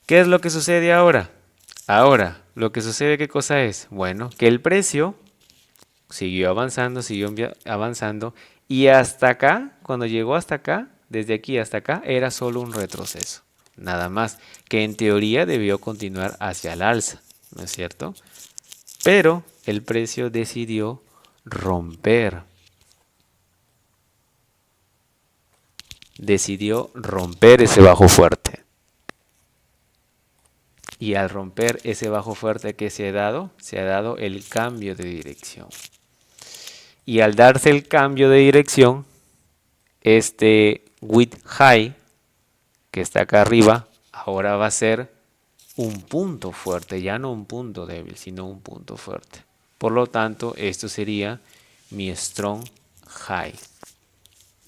¿qué es lo que sucede ahora? Ahora, lo que sucede, ¿qué cosa es? Bueno, que el precio siguió avanzando y hasta acá, cuando llegó hasta acá, desde aquí hasta acá, era solo un retroceso. Nada más, que en teoría debió continuar hacia el alza, ¿no es cierto? Pero el precio decidió romper. Decidió romper ese bajo fuerte. Y al romper ese bajo fuerte que se ha dado el cambio de dirección. Y al darse el cambio de dirección, este width high que está acá arriba, ahora va a ser un punto fuerte, ya no un punto débil, sino un punto fuerte. Por lo tanto, esto sería mi strong high,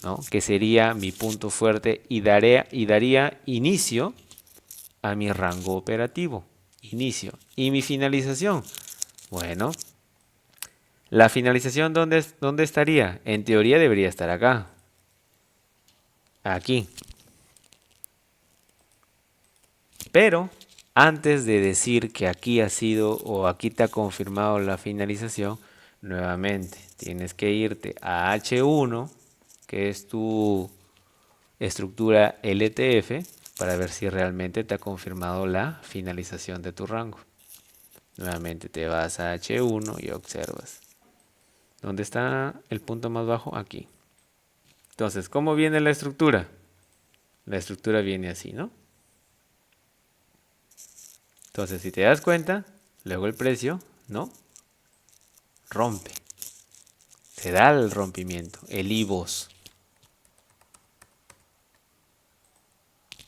¿no? Que sería mi punto fuerte y daría inicio a mi rango operativo. Inicio. ¿Y mi finalización? Bueno, la finalización, ¿dónde estaría? En teoría debería estar acá. Aquí. Pero antes de decir que aquí ha sido o aquí te ha confirmado la finalización, nuevamente tienes que irte a H1, que es tu estructura LTF, para ver si realmente te ha confirmado la finalización de tu rango. Nuevamente te vas a H1 y observas. ¿Dónde está el punto más bajo? Aquí. Entonces, ¿cómo viene la estructura? La estructura viene así, ¿no? Entonces, si te das cuenta, luego el precio, ¿no? Rompe. Se da el rompimiento, el IVOS.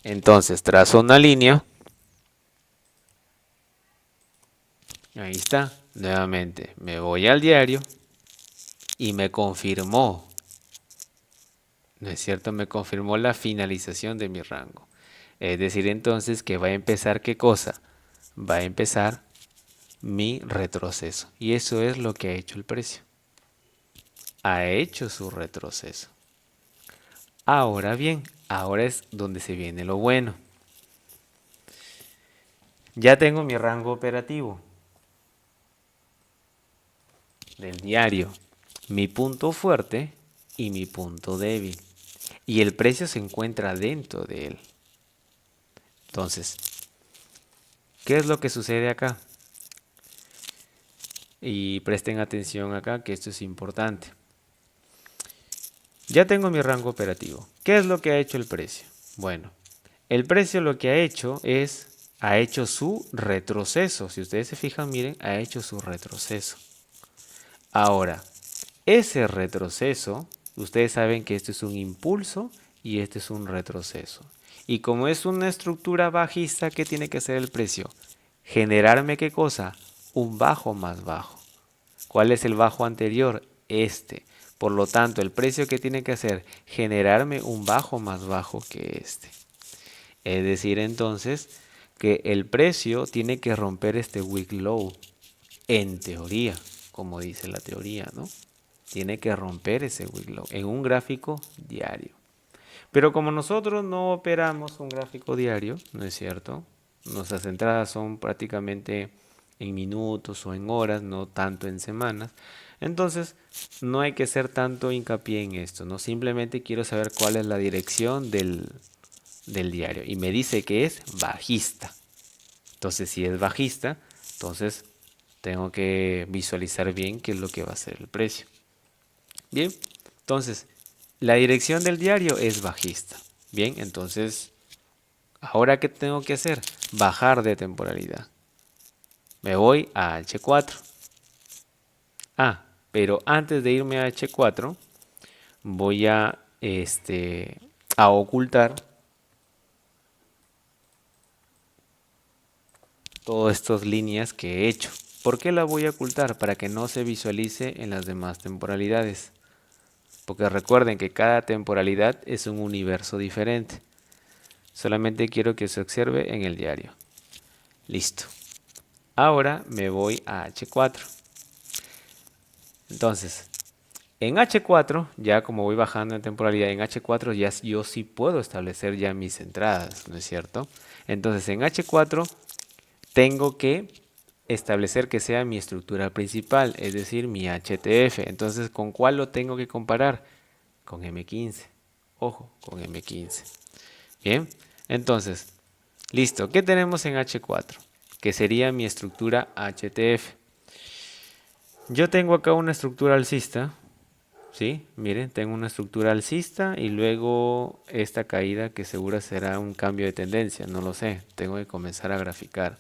Entonces, trazo una línea. Ahí está. Nuevamente, me voy al diario y me confirmó. ¿No es cierto? Me confirmó la finalización de mi rango. Es decir, entonces que va a empezar, ¿qué cosa? Va a empezar mi retroceso. Y eso es lo que ha hecho el precio. Ha hecho su retroceso. Ahora bien, ahora es donde se viene lo bueno. Ya tengo mi rango operativo del diario, mi punto fuerte y mi punto débil. Y el precio se encuentra dentro de él. Entonces, ¿qué es lo que sucede acá? Y presten atención acá que esto es importante. Ya tengo mi rango operativo. ¿Qué es lo que ha hecho el precio? Bueno, el precio lo que ha hecho su retroceso. Si ustedes se fijan, miren, ha hecho su retroceso. Ahora, ese retroceso, ustedes saben que esto es un impulso y este es un retroceso. Y como es una estructura bajista, ¿qué tiene que hacer el precio? Generarme ¿qué cosa? Un bajo más bajo. ¿Cuál es el bajo anterior? Este. Por lo tanto, el precio que tiene que hacer, generarme un bajo más bajo que este. Es decir, entonces, que el precio tiene que romper este wick low. En teoría, como dice la teoría, ¿no? Tiene que romper ese wick low en un gráfico diario. Pero como nosotros no operamos un gráfico diario, ¿no es cierto? Nuestras entradas son prácticamente en minutos o en horas, no tanto en semanas. Entonces, no hay que hacer tanto hincapié en esto, ¿no? Simplemente quiero saber cuál es la dirección del diario. Y me dice que es bajista. Entonces, si es bajista, entonces tengo que visualizar bien qué es lo que va a ser el precio. Bien, entonces, la dirección del diario es bajista. Bien, entonces, ¿ahora qué tengo que hacer? Bajar de temporalidad. Me voy a H4. Ah, pero antes de irme a H4, voy a ocultar todas estas líneas que he hecho. ¿Por qué la voy a ocultar? Para que no se visualice en las demás temporalidades. Porque recuerden que cada temporalidad es un universo diferente. Solamente quiero que se observe en el diario. Listo. Ahora me voy a H4. Entonces, en H4, ya como voy bajando en temporalidad, en H4 ya yo sí puedo establecer ya mis entradas, ¿no es cierto? Entonces, en H4 tengo que establecer que sea mi estructura principal, es decir, mi HTF. Entonces, ¿con cuál lo tengo que comparar? Con M15. Ojo, con M15. Bien, entonces, listo. ¿Qué tenemos en H4? Que sería mi estructura HTF. Yo tengo acá una estructura alcista, ¿sí? Miren, tengo una estructura alcista y luego esta caída que seguro será un cambio de tendencia, no lo sé. Tengo que comenzar a graficar.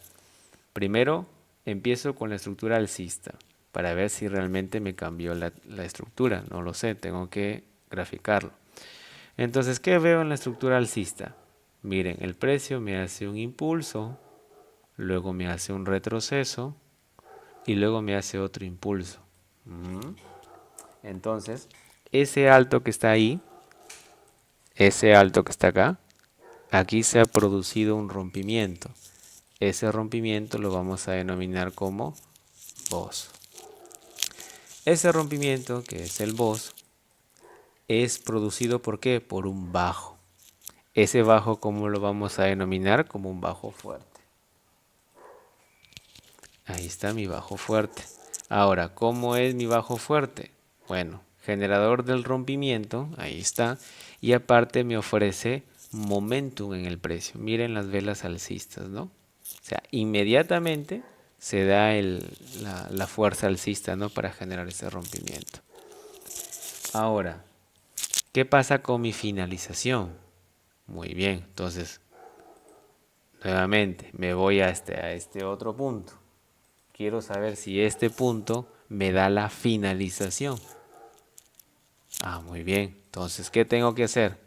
Primero empiezo con la estructura alcista para ver si realmente me cambió la estructura. No lo sé, tengo que graficarlo. Entonces, ¿qué veo en la estructura alcista? Miren, el precio me hace un impulso, luego me hace un retroceso y luego me hace otro impulso. Entonces, ese alto que está ahí, ese alto que está acá, aquí se ha producido un rompimiento. Ese rompimiento lo vamos a denominar como BOS. Ese rompimiento, que es el BOS, es producido ¿por qué? Por un bajo. ese bajo, ¿cómo lo vamos a denominar? Como un bajo fuerte. Ahí está mi bajo fuerte. Ahora, ¿cómo es mi bajo fuerte? Bueno, generador del rompimiento, ahí está. Y aparte me ofrece momentum en el precio. Miren las velas alcistas, ¿no? O sea, inmediatamente se da la fuerza alcista, ¿no? Para generar ese rompimiento. Ahora, ¿qué pasa con mi finalización? Muy bien, entonces, nuevamente, me voy a este otro punto. Quiero saber si este punto me da la finalización. Ah, muy bien. Entonces, ¿qué tengo que hacer?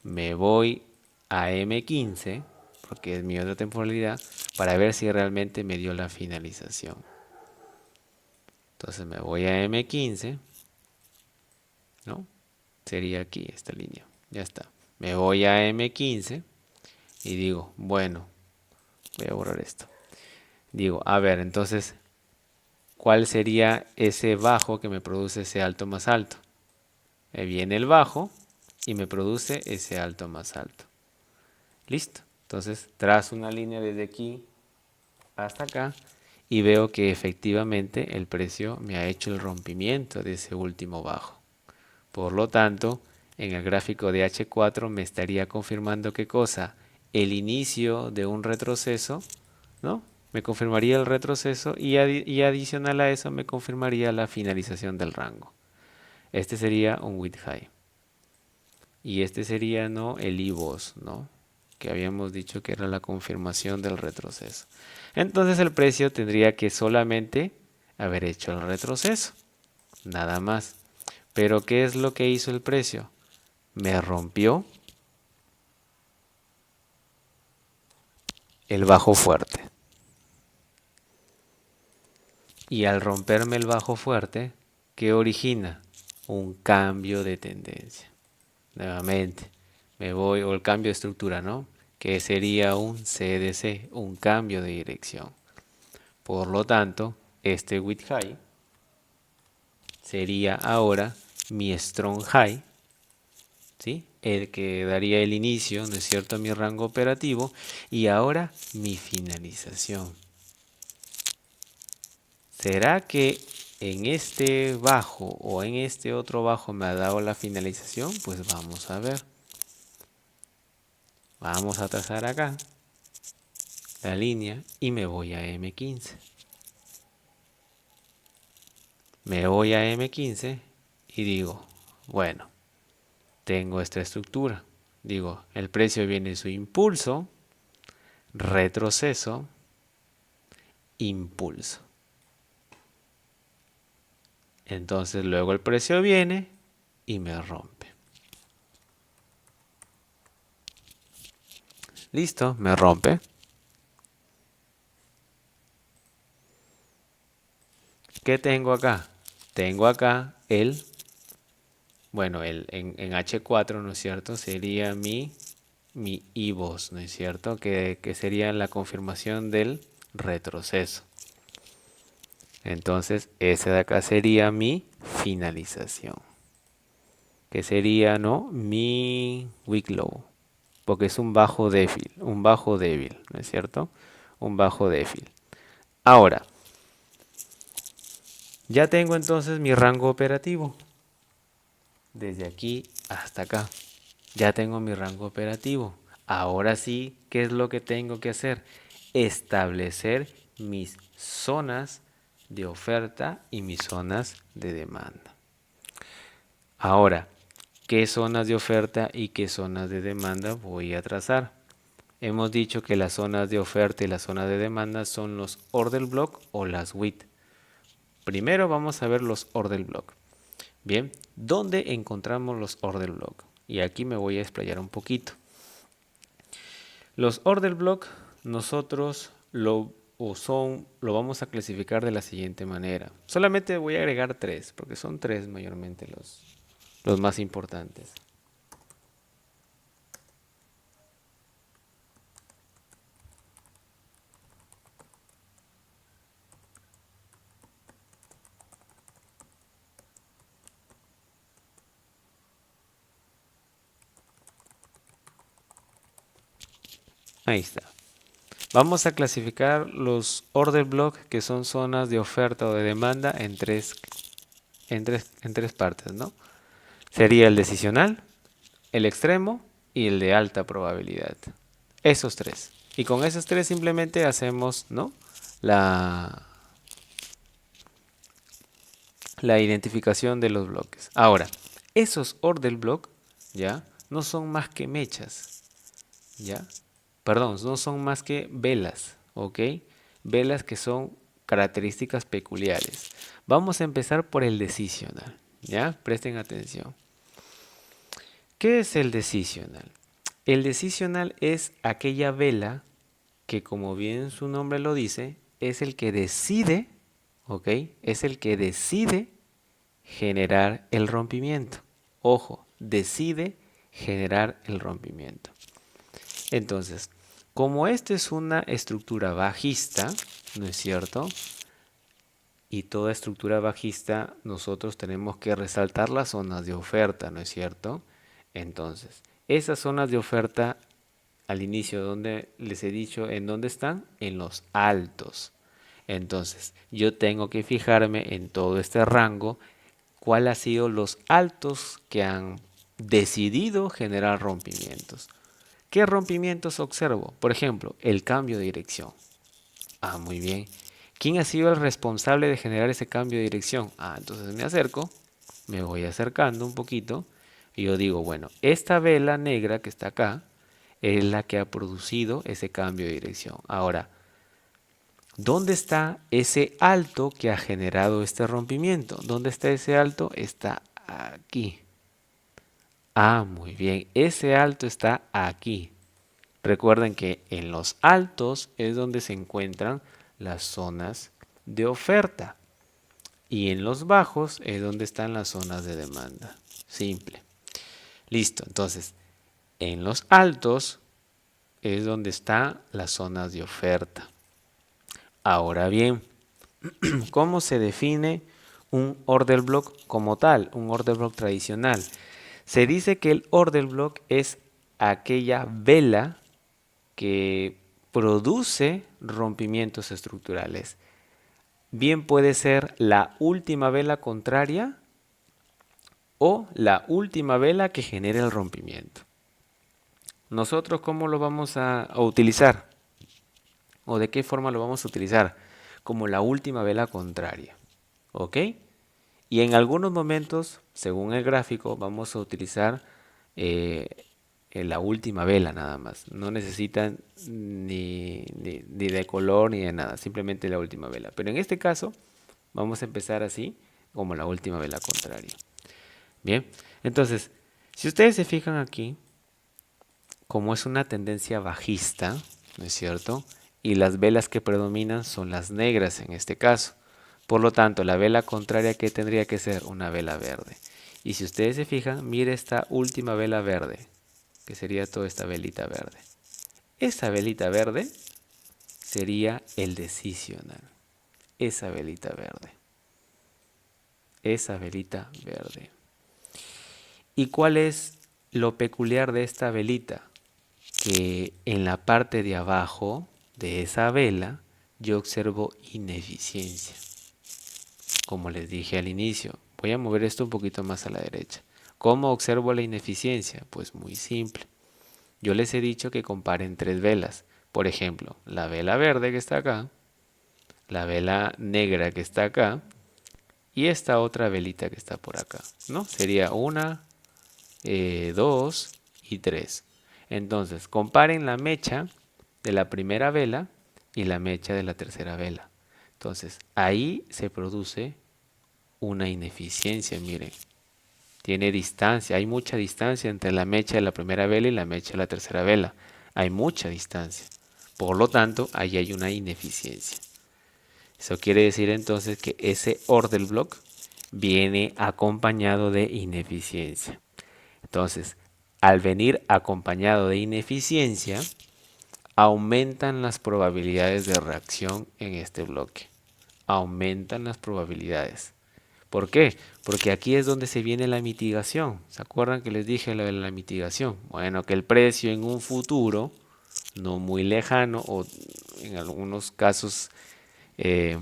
Me voy a M15, porque es mi otra temporalidad, para ver si realmente me dio la finalización. Entonces me voy a M15, ¿no? Sería aquí esta línea. Ya está. Me voy a M15 y digo, bueno, voy a borrar esto. Digo, a ver, entonces, ¿cuál sería ese bajo que me produce ese alto más alto? Me viene el bajo y me produce ese alto más alto. Listo. Entonces trazo una línea desde aquí hasta acá y veo que efectivamente el precio me ha hecho el rompimiento de ese último bajo. Por lo tanto, en el gráfico de H4 me estaría confirmando qué cosa, el inicio de un retroceso, ¿no? Me confirmaría el retroceso y adicional a eso me confirmaría la finalización del rango. Este sería un wick high. Y este sería, ¿no? El IVOS, ¿no? Que habíamos dicho que era la confirmación del retroceso. Entonces el precio tendría que solamente haber hecho el retroceso, nada más. Pero ¿qué es lo que hizo el precio? Me rompió el bajo fuerte. Y al romperme el bajo fuerte, ¿qué origina? Un cambio de tendencia. Nuevamente, me voy, o el cambio de estructura, ¿no? Que sería un CDC, un cambio de dirección. Por lo tanto, este wick high sería ahora mi strong high, ¿sí? El que daría el inicio, ¿no es cierto?, a mi rango operativo, y ahora mi finalización. ¿Será que en este bajo o en este otro bajo me ha dado la finalización? Pues vamos a ver. Vamos a trazar acá la línea y me voy a M15. Me voy a M15 y digo, bueno, tengo esta estructura. Digo, el precio viene su impulso, retroceso, impulso. Entonces luego el precio viene y me rompe. Listo, me rompe. ¿Qué tengo acá? Tengo acá bueno, en H4, ¿no es cierto? Sería mi IVOS, ¿no es cierto? Que sería la confirmación del retroceso. Entonces, ese de acá sería mi finalización. Que sería, ¿no? Mi wick low. Porque es un bajo débil, ¿no es cierto? Un bajo débil. Ahora, ya tengo entonces mi rango operativo. Desde aquí hasta acá. Ya tengo mi rango operativo. Ahora sí, ¿qué es lo que tengo que hacer? Establecer mis zonas de oferta y mis zonas de demanda. Ahora, ¿qué zonas de oferta y qué zonas de demanda voy a trazar? Hemos dicho que las zonas de oferta y las zonas de demanda son los order block o las WIT. Primero vamos a ver los order block. Bien, ¿dónde encontramos los order block? Y aquí me voy a explayar un poquito. Los order block nosotros lo vamos a clasificar de la siguiente manera. Solamente voy a agregar tres, porque son tres mayormente los más importantes. Ahí está. Vamos a clasificar los order block, que son zonas de oferta o de demanda, en tres partes, ¿no? Sería el decisional, el extremo y el de alta probabilidad. Esos tres. Y con esos tres simplemente hacemos, ¿no?, la identificación de los bloques. Ahora, esos order block, ¿ya?, no son más que mechas, ¿ya? Perdón, no son más que velas, ¿ok? Velas que son características peculiares. Vamos a empezar por el decisional, ¿ya? Presten atención. ¿Qué es el decisional? El decisional es aquella vela que, como bien su nombre lo dice, es el que decide, ¿ok? Es el que decide generar el rompimiento. Ojo, decide generar el rompimiento. Entonces, como esta es una estructura bajista, ¿no es cierto? Y toda estructura bajista nosotros tenemos que resaltar las zonas de oferta, ¿no es cierto? Entonces, esas zonas de oferta al inicio, donde les he dicho, ¿en dónde están? En los altos. Entonces, yo tengo que fijarme en todo este rango, cuál ha sido los altos que han decidido generar rompimientos. ¿Qué rompimientos observo? Por ejemplo, el cambio de dirección. Ah, muy bien. ¿Quién ha sido el responsable de generar ese cambio de dirección? Ah, entonces me acerco, me voy acercando un poquito y yo digo, bueno, esta vela negra que está acá es la que ha producido ese cambio de dirección. Ahora, ¿dónde está ese alto que ha generado este rompimiento? ¿Dónde está ese alto? Está aquí. Ah, muy bien. Ese alto está aquí. Recuerden que en los altos es donde se encuentran las zonas de oferta y en los bajos es donde están las zonas de demanda. Simple. Listo. Entonces, en los altos es donde están las zonas de oferta. Ahora bien, ¿cómo se define un order block como tal? Un order block tradicional. Se dice que el order block es aquella vela que produce rompimientos estructurales. Bien puede ser la última vela contraria o la última vela que genere el rompimiento. ¿Nosotros cómo lo vamos a utilizar? ¿O de qué forma lo vamos a utilizar? Como la última vela contraria. ¿Ok? Y en algunos momentos, según el gráfico, vamos a utilizar la última vela nada más. No necesitan ni de color ni de nada, simplemente la última vela. Pero en este caso, vamos a empezar así, como la última vela contraria. Bien, entonces, si ustedes se fijan aquí, como es una tendencia bajista, ¿no es cierto? Y las velas que predominan son las negras en este caso. Por lo tanto, la vela contraria, ¿qué tendría que ser? Una vela verde. Y si ustedes se fijan, mire esta última vela verde, que sería toda esta velita verde. Esa velita verde sería el decisional. Esa velita verde. Esa velita verde. ¿Y cuál es lo peculiar de esta velita? Que en la parte de abajo de esa vela yo observo ineficiencia. Como les dije al inicio, voy a mover esto un poquito más a la derecha. ¿Cómo observo la ineficiencia? Pues muy simple. Yo les he dicho que comparen tres velas. Por ejemplo, la vela verde que está acá, la vela negra que está acá y esta otra velita que está por acá, ¿no? Sería una, dos y tres. Entonces, comparen la mecha de la primera vela y la mecha de la tercera vela. Entonces, ahí se produce una ineficiencia, miren. Tiene distancia, hay mucha distancia entre la mecha de la primera vela y la mecha de la tercera vela. Hay mucha distancia. Por lo tanto, ahí hay una ineficiencia. Eso quiere decir entonces que ese order block viene acompañado de ineficiencia. Entonces, al venir acompañado de ineficiencia, aumentan las probabilidades de reacción en este bloque. Aumentan las probabilidades. ¿Por qué? Porque aquí es donde se viene la mitigación. ¿Se acuerdan que les dije lo de la mitigación? Bueno, que el precio en un futuro no muy lejano o en algunos casos eh,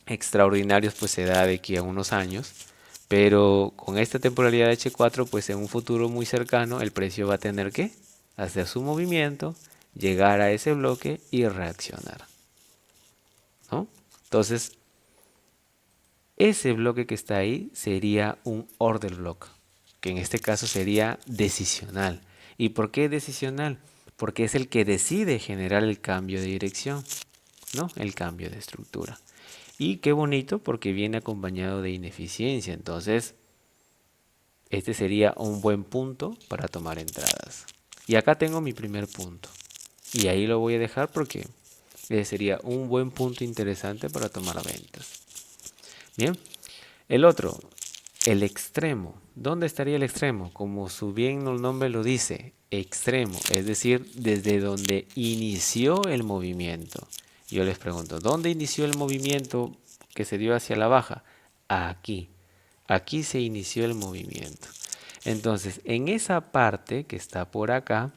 extraordinarios pues se da de aquí a unos años, pero con esta temporalidad H4 pues en un futuro muy cercano el precio va a tener que hacer su movimiento, llegar a ese bloque y reaccionar, ¿no? Entonces ese bloque que está ahí sería un order block, que en este caso sería decisional. ¿Y por qué decisional? Porque es el que decide generar el cambio de dirección, ¿no? El cambio de estructura. Y qué bonito porque viene acompañado de ineficiencia. Entonces, este sería un buen punto para tomar entradas. Y acá tengo mi primer punto. Y ahí lo voy a dejar porque sería un buen punto interesante para tomar ventas. Bien, el otro, el extremo. ¿Dónde estaría el extremo? Como su bien el nombre lo dice, extremo, es decir, desde donde inició el movimiento. Yo les pregunto, ¿dónde inició el movimiento que se dio hacia la baja? Aquí. Aquí se inició el movimiento. Entonces, en esa parte que está por acá,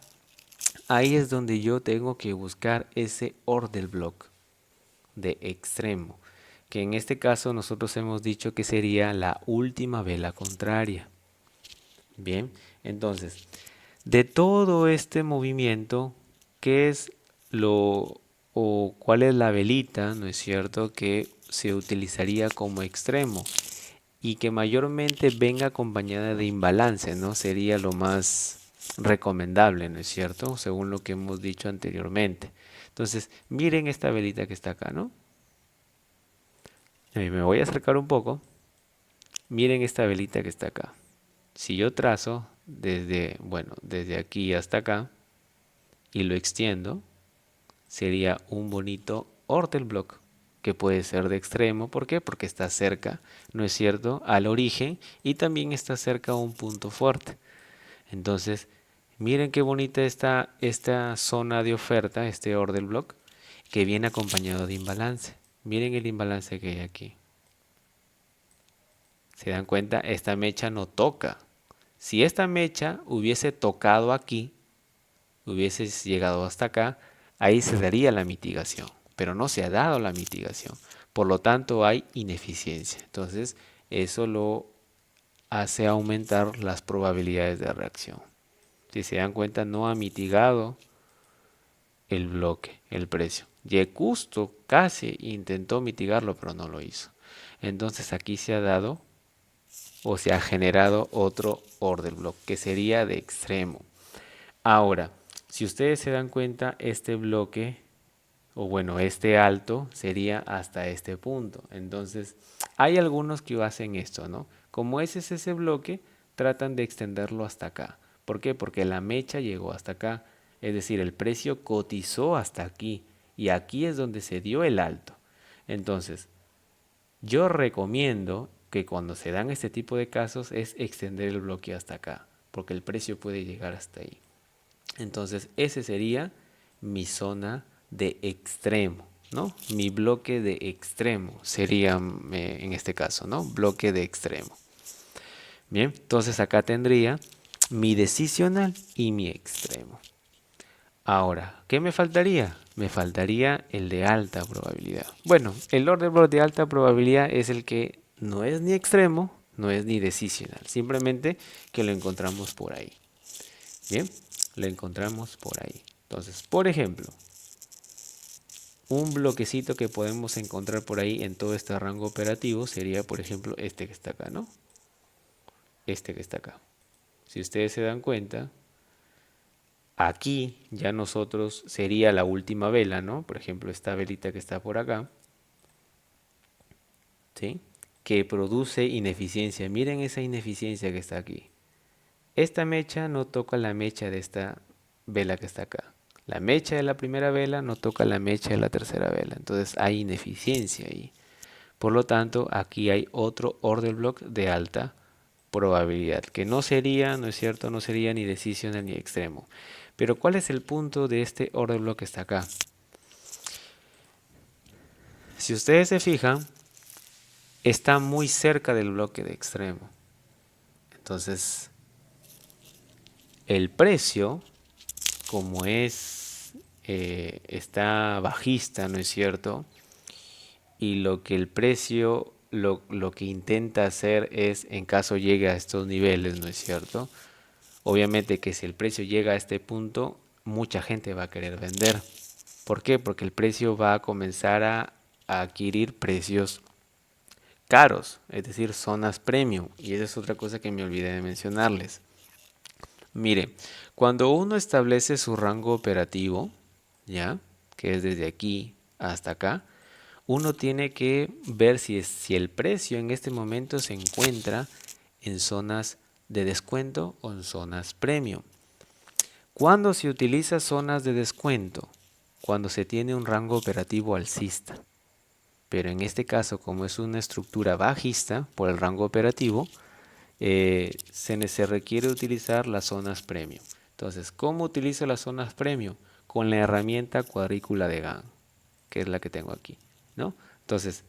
ahí es donde yo tengo que buscar ese order block de extremo, que en este caso nosotros hemos dicho que sería la última vela contraria. Bien, entonces, de todo este movimiento, ¿qué es lo o cuál es la velita, no es cierto, que se utilizaría como extremo y que mayormente venga acompañada de imbalance, ¿no? Sería lo más recomendable, ¿no es cierto? Según lo que hemos dicho anteriormente. Entonces, miren esta velita que está acá, ¿no? Me voy a acercar un poco. Miren esta velita que está acá. Si yo trazo desde, bueno, desde aquí hasta acá y lo extiendo, sería un bonito order block que puede ser de extremo. ¿Por qué? Porque está cerca, ¿no es cierto?, al origen y también está cerca a un punto fuerte. Entonces, miren qué bonita está esta zona de oferta, este order block, que viene acompañado de imbalance. Miren el imbalance que hay aquí. ¿Se dan cuenta? Esta mecha no toca. Si esta mecha hubiese tocado aquí, hubiese llegado hasta acá, ahí se daría la mitigación, pero no se ha dado la mitigación. Por lo tanto, hay ineficiencia. Entonces, eso lo hace aumentar las probabilidades de reacción. Si se dan cuenta, no ha mitigado el bloque, el precio. Y justo casi intentó mitigarlo, pero no lo hizo. Entonces, aquí se ha dado o se ha generado otro order block que sería de extremo. Ahora, si ustedes se dan cuenta, este bloque, o bueno, este alto sería hasta este punto. Entonces, hay algunos que hacen esto, ¿no? Como ese es ese bloque, tratan de extenderlo hasta acá. ¿Por qué? Porque la mecha llegó hasta acá. Es decir, el precio cotizó hasta aquí. Y aquí es donde se dio el alto. Entonces, yo recomiendo que cuando se dan este tipo de casos es extender el bloque hasta acá, porque el precio puede llegar hasta ahí. Entonces, ese sería mi zona de extremo, ¿no? Mi bloque de extremo sería en este caso, ¿no? Bloque de extremo. Bien, entonces acá tendría mi decisional y mi extremo. Ahora, ¿qué me faltaría? Me faltaría el de alta probabilidad. Bueno, el order block de alta probabilidad es el que no es ni extremo, no es ni decisional. Simplemente que lo encontramos por ahí. Bien, lo encontramos por ahí. Entonces, por ejemplo, un bloquecito que podemos encontrar por ahí en todo este rango operativo sería, por ejemplo, este que está acá, ¿no? Este que está acá. Si ustedes se dan cuenta, aquí ya nosotros sería la última vela, ¿no? Por ejemplo, esta velita que está por acá, ¿sí? Que produce ineficiencia. Miren esa ineficiencia que está aquí. Esta mecha no toca la mecha de esta vela que está acá. La mecha de la primera vela no toca la mecha de la tercera vela. Entonces hay ineficiencia ahí. Por lo tanto, aquí hay otro order block de alta probabilidad, que no sería, ¿no es cierto? No sería ni decisional ni extremo. Pero ¿cuál es el punto de este order block que está acá? Si ustedes se fijan, está muy cerca del bloque de extremo. Entonces, el precio, como es está bajista, ¿no es cierto? Y lo que el precio, lo que intenta hacer es, en caso llegue a estos niveles, ¿no es cierto? Obviamente que si el precio llega a este punto, mucha gente va a querer vender. ¿Por qué? Porque el precio va a comenzar a adquirir precios caros, es decir, zonas premium. Y esa es otra cosa que me olvidé de mencionarles. Mire, cuando uno establece su rango operativo, ¿ya? Que es desde aquí hasta acá, uno tiene que ver si el precio en este momento se encuentra en zonas de descuento o en zonas premium. ¿Cuándo se utiliza zonas de descuento? Cuando se tiene un rango operativo alcista. Pero en este caso, como es una estructura bajista por el rango operativo, se requiere utilizar las zonas premium. Entonces, ¿cómo utilizo las zonas premium? Con la herramienta cuadrícula de Gann, que es la que tengo aquí, ¿no? Entonces,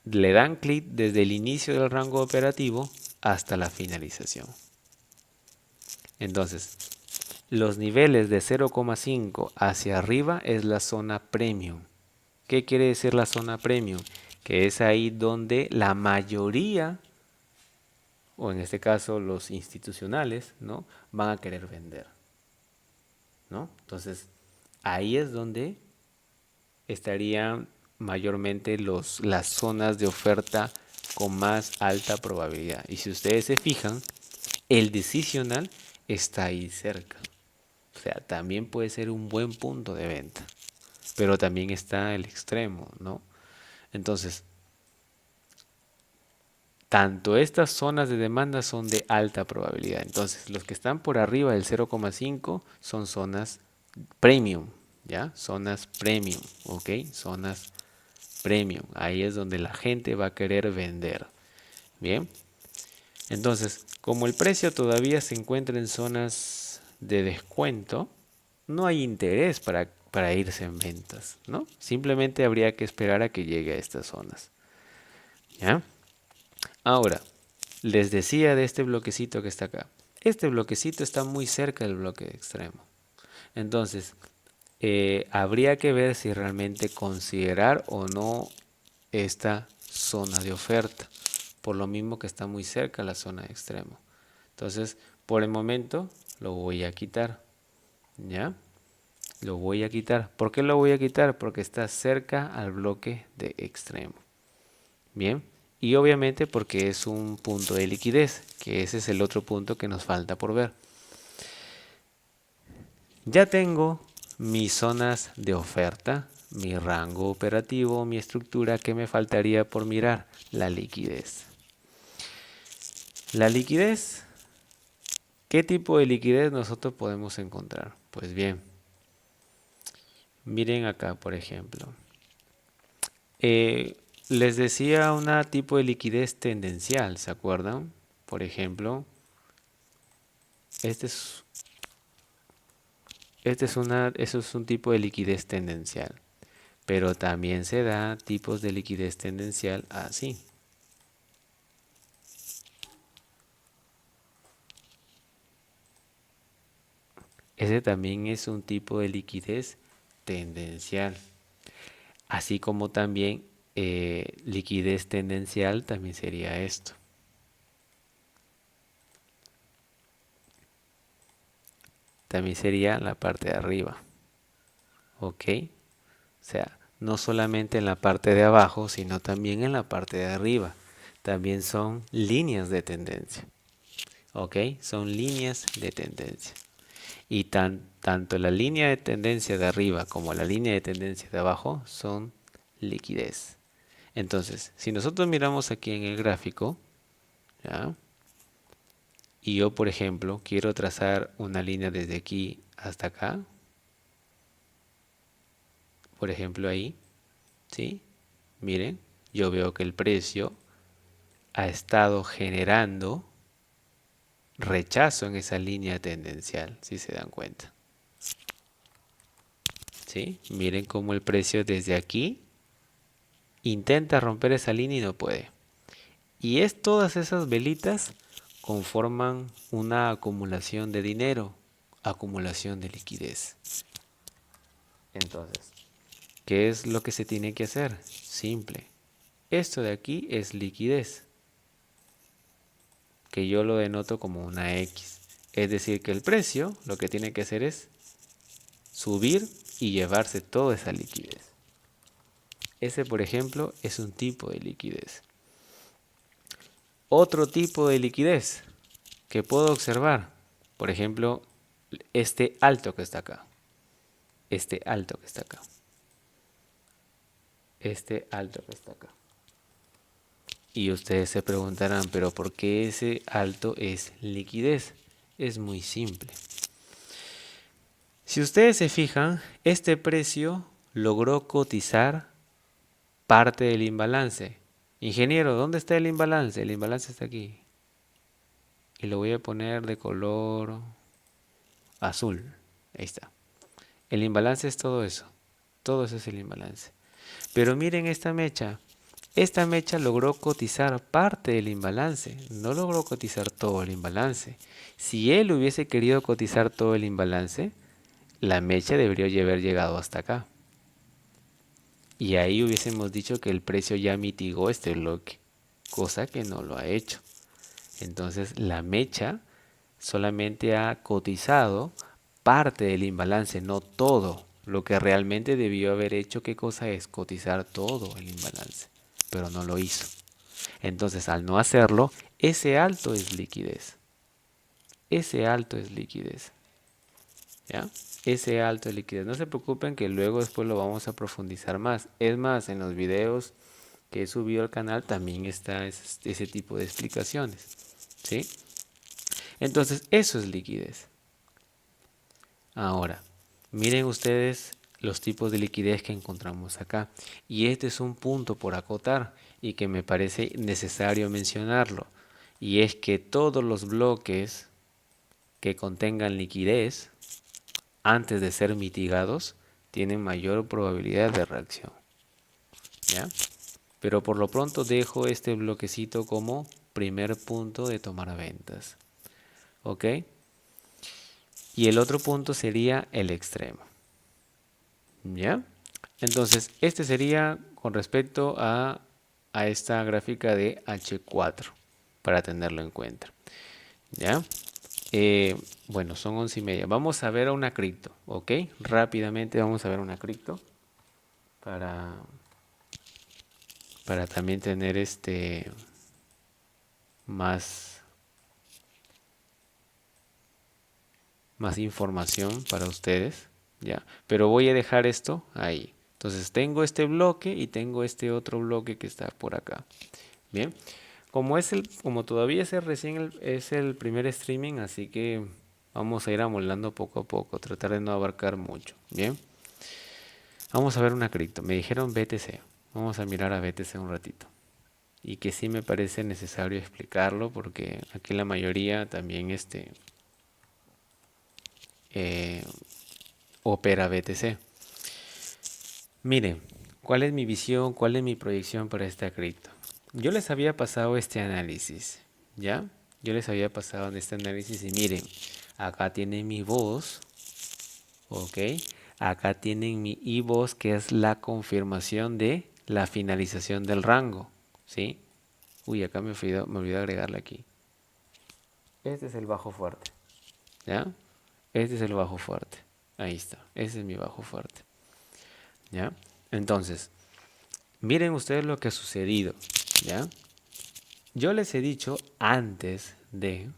le dan clic desde el inicio del rango operativo hasta la finalización. Entonces, los niveles de 0,5 hacia arriba es la zona premium. ¿Qué quiere decir la zona premium? Que es ahí donde la mayoría, o en este caso los institucionales, ¿no? Van a querer vender, ¿no? Entonces, ahí es donde estarían mayormente las zonas de oferta con más alta probabilidad. Y si ustedes se fijan, el decisional está ahí cerca. O sea, también puede ser un buen punto de venta. Pero también está el extremo, ¿no? Entonces, tanto estas zonas de demanda son de alta probabilidad. Entonces, los que están por arriba del 0,5 son zonas premium, ¿ya? Zonas premium, ¿ok? Zonas premium. Ahí es donde la gente va a querer vender. Bien. Entonces, como el precio todavía se encuentra en zonas de descuento, no hay interés para irse en ventas, ¿no? Simplemente habría que esperar a que llegue a estas zonas. ¿Ya? Ahora, les decía de este bloquecito que está acá. Este bloquecito está muy cerca del bloque extremo. Entonces, habría que ver si realmente considerar o no esta zona de oferta. Por lo mismo que está muy cerca la zona de extremo. Entonces, por el momento lo voy a quitar. ¿Ya? Lo voy a quitar. ¿Por qué lo voy a quitar? Porque está cerca al bloque de extremo. Bien. Y obviamente porque es un punto de liquidez, que ese es el otro punto que nos falta por ver. Ya tengo mis zonas de oferta, mi rango operativo, mi estructura. ¿Qué me faltaría por mirar? La liquidez. La liquidez. ¿Qué tipo de liquidez nosotros podemos encontrar? Pues bien, miren acá, por ejemplo. Les decía una tipo de liquidez tendencial, ¿se acuerdan? Por ejemplo, este es, eso es un tipo de liquidez tendencial. Pero también se da tipos de liquidez tendencial así. Ese también es un tipo de liquidez tendencial. Así como también liquidez tendencial también sería esto. También sería la parte de arriba. ¿Ok? O sea, no solamente en la parte de abajo, sino también en la parte de arriba. También son líneas de tendencia. ¿Ok? Son líneas de tendencia. Y tanto la línea de tendencia de arriba como la línea de tendencia de abajo son liquidez. Entonces, si nosotros miramos aquí en el gráfico, ¿ya? Y yo, por ejemplo, quiero trazar una línea desde aquí hasta acá, por ejemplo ahí, ¿sí? Miren, yo veo que el precio ha estado generando rechazo en esa línea tendencial, si se dan cuenta. ¿Sí? Miren cómo el precio desde aquí intenta romper esa línea y no puede. Y todas esas velitas conforman una acumulación de dinero, acumulación de liquidez. Entonces, ¿qué es lo que se tiene que hacer? Simple. Esto de aquí es liquidez, que yo lo denoto como una X. Es decir, que el precio lo que tiene que hacer es subir y llevarse toda esa liquidez. Ese, por ejemplo, es un tipo de liquidez. Otro tipo de liquidez que puedo observar, por ejemplo, este alto que está acá. Este alto que está acá. Este alto que está acá. Y ustedes se preguntarán, pero ¿por qué ese alto es liquidez? Es muy simple. Si ustedes se fijan, este precio logró cotizar parte del imbalance. Ingeniero, ¿dónde está el imbalance? El imbalance está aquí. Y lo voy a poner de color azul. Ahí está. El imbalance es todo eso. Todo eso es el imbalance. Pero miren esta mecha. Esta mecha logró cotizar parte del imbalance. No logró cotizar todo el imbalance. Si él hubiese querido cotizar todo el imbalance, la mecha debería haber llegado hasta acá. Y ahí hubiésemos dicho que el precio ya mitigó este bloque, cosa que no lo ha hecho. Entonces la mecha solamente ha cotizado parte del imbalance, no todo. Lo que realmente debió haber hecho, ¿qué cosa es? Cotizar todo el imbalance, pero no lo hizo. Entonces al no hacerlo, ese alto es liquidez. Ese alto es liquidez. ¿Ya? Ese alto de liquidez. No se preocupen que luego después lo vamos a profundizar más. Es más, en los videos que he subido al canal también está ese tipo de explicaciones. ¿Sí? Entonces, eso es liquidez. Ahora, miren ustedes los tipos de liquidez que encontramos acá. Y este es un punto por acotar y que me parece necesario mencionarlo. Y es que todos los bloques que contengan liquidez antes de ser mitigados tienen mayor probabilidad de reacción. ¿Ya? Pero por lo pronto dejo este bloquecito como primer punto de tomar ventas. ¿Ok? Y el otro punto sería el extremo. ¿Ya? Entonces, este sería con respecto a esta gráfica de H4, para tenerlo en cuenta. ¿Ya? Bueno, son 11:30. Vamos a ver a una cripto, ¿ok? Rápidamente vamos a ver una cripto para, para también tener más, más información para ustedes, ¿ya? Pero voy a dejar esto ahí. Entonces tengo este bloque y tengo este otro bloque que está por acá. Bien, como todavía es el primer streaming, así que vamos a ir amoldando poco a poco, tratar de no abarcar mucho. Bien, vamos a ver una cripto. Me dijeron BTC. Vamos a mirar a BTC un ratito. Y que sí me parece necesario explicarlo porque aquí la mayoría también eh, opera BTC. Miren, ¿cuál es mi visión? ¿Cuál es mi proyección para esta cripto? Yo les había pasado este análisis, ¿ya? Yo les había pasado en este análisis y miren, acá tienen mi voz, ¿ok? Acá tienen mi IVOS, que es la confirmación de la finalización del rango, ¿sí? Uy, acá me olvidé agregarle aquí. Este es el bajo fuerte, ¿ya? Este es el bajo fuerte. Ahí está, ese es mi bajo fuerte, ¿ya? Entonces, miren ustedes lo que ha sucedido, ¿ya? Yo les he dicho antes de,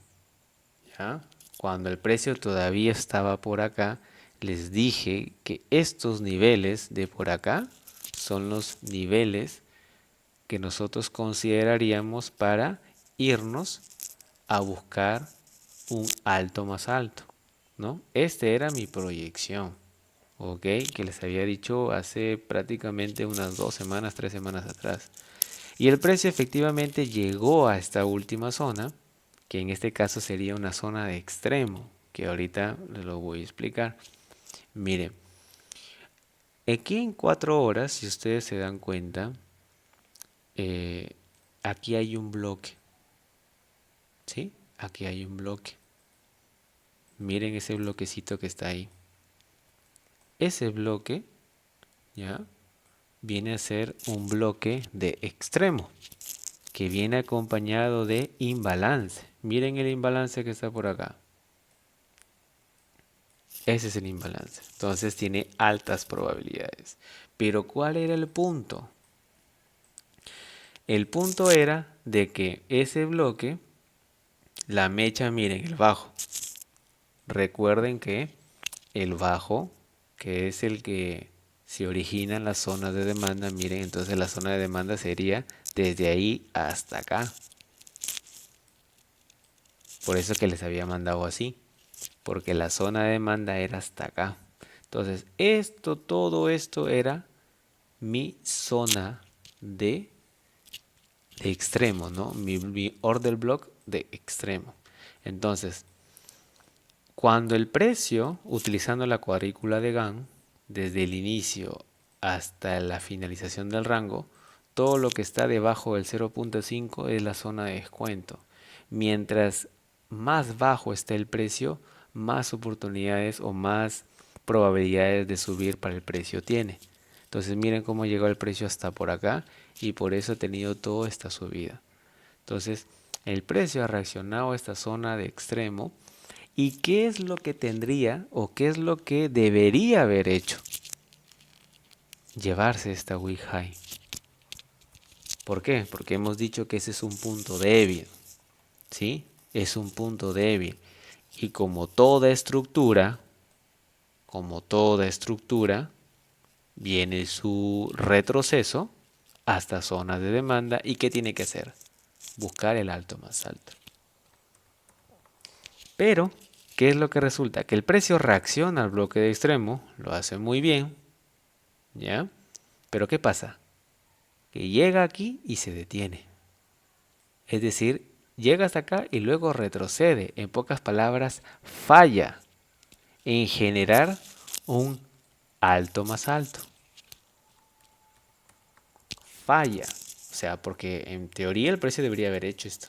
¿ya? Cuando el precio todavía estaba por acá, les dije que estos niveles de por acá son los niveles que nosotros consideraríamos para irnos a buscar un alto más alto, ¿no? Esta era mi proyección, ¿ok? Que les había dicho hace prácticamente unas 2 semanas, 3 semanas atrás. Y el precio efectivamente llegó a esta última zona, que en este caso sería una zona de extremo, que ahorita les lo voy a explicar. Miren, aquí en 4 horas, si ustedes se dan cuenta, eh, aquí hay un bloque, ¿sí? Aquí hay un bloque. Miren ese bloquecito que está ahí. ese bloque, ¿ya?, viene a ser un bloque de extremo, que viene acompañado de imbalance. Miren el imbalance que está por acá. Ese es el imbalance. Entonces tiene altas probabilidades. Pero ¿cuál era el punto? El punto era de que ese bloque, la mecha, miren, el bajo. Recuerden que el bajo, que es el que se origina en la zona de demanda, miren, entonces la zona de demanda sería desde ahí hasta acá. Por eso que les había mandado así, porque la zona de demanda era hasta acá. Entonces, todo esto era mi zona de extremo, ¿no? Mi order block de extremo. Entonces, cuando el precio, utilizando la cuadrícula de Gann, desde el inicio hasta la finalización del rango, todo lo que está debajo del 0.5 es la zona de descuento. Mientras más bajo esté el precio, más oportunidades o más probabilidades de subir para el precio tiene. Entonces miren cómo llegó el precio hasta por acá y por eso ha tenido toda esta subida. Entonces el precio ha reaccionado a esta zona de extremo. ¿Y qué es lo que tendría o qué es lo que debería haber hecho? Llevarse esta wick high. ¿Por qué? Porque hemos dicho que ese es un punto débil. ¿Sí? Es un punto débil. Y como toda estructura, viene su retroceso hasta zonas de demanda. ¿Y qué tiene que hacer? Buscar el alto más alto. Pero, ¿qué es lo que resulta? Que el precio reacciona al bloque de extremo, lo hace muy bien, ¿ya? Pero ¿qué pasa? Que llega aquí y se detiene. Es decir, llega hasta acá y luego retrocede. En pocas palabras, falla en generar un alto más alto. Falla. O sea, porque en teoría el precio debería haber hecho esto.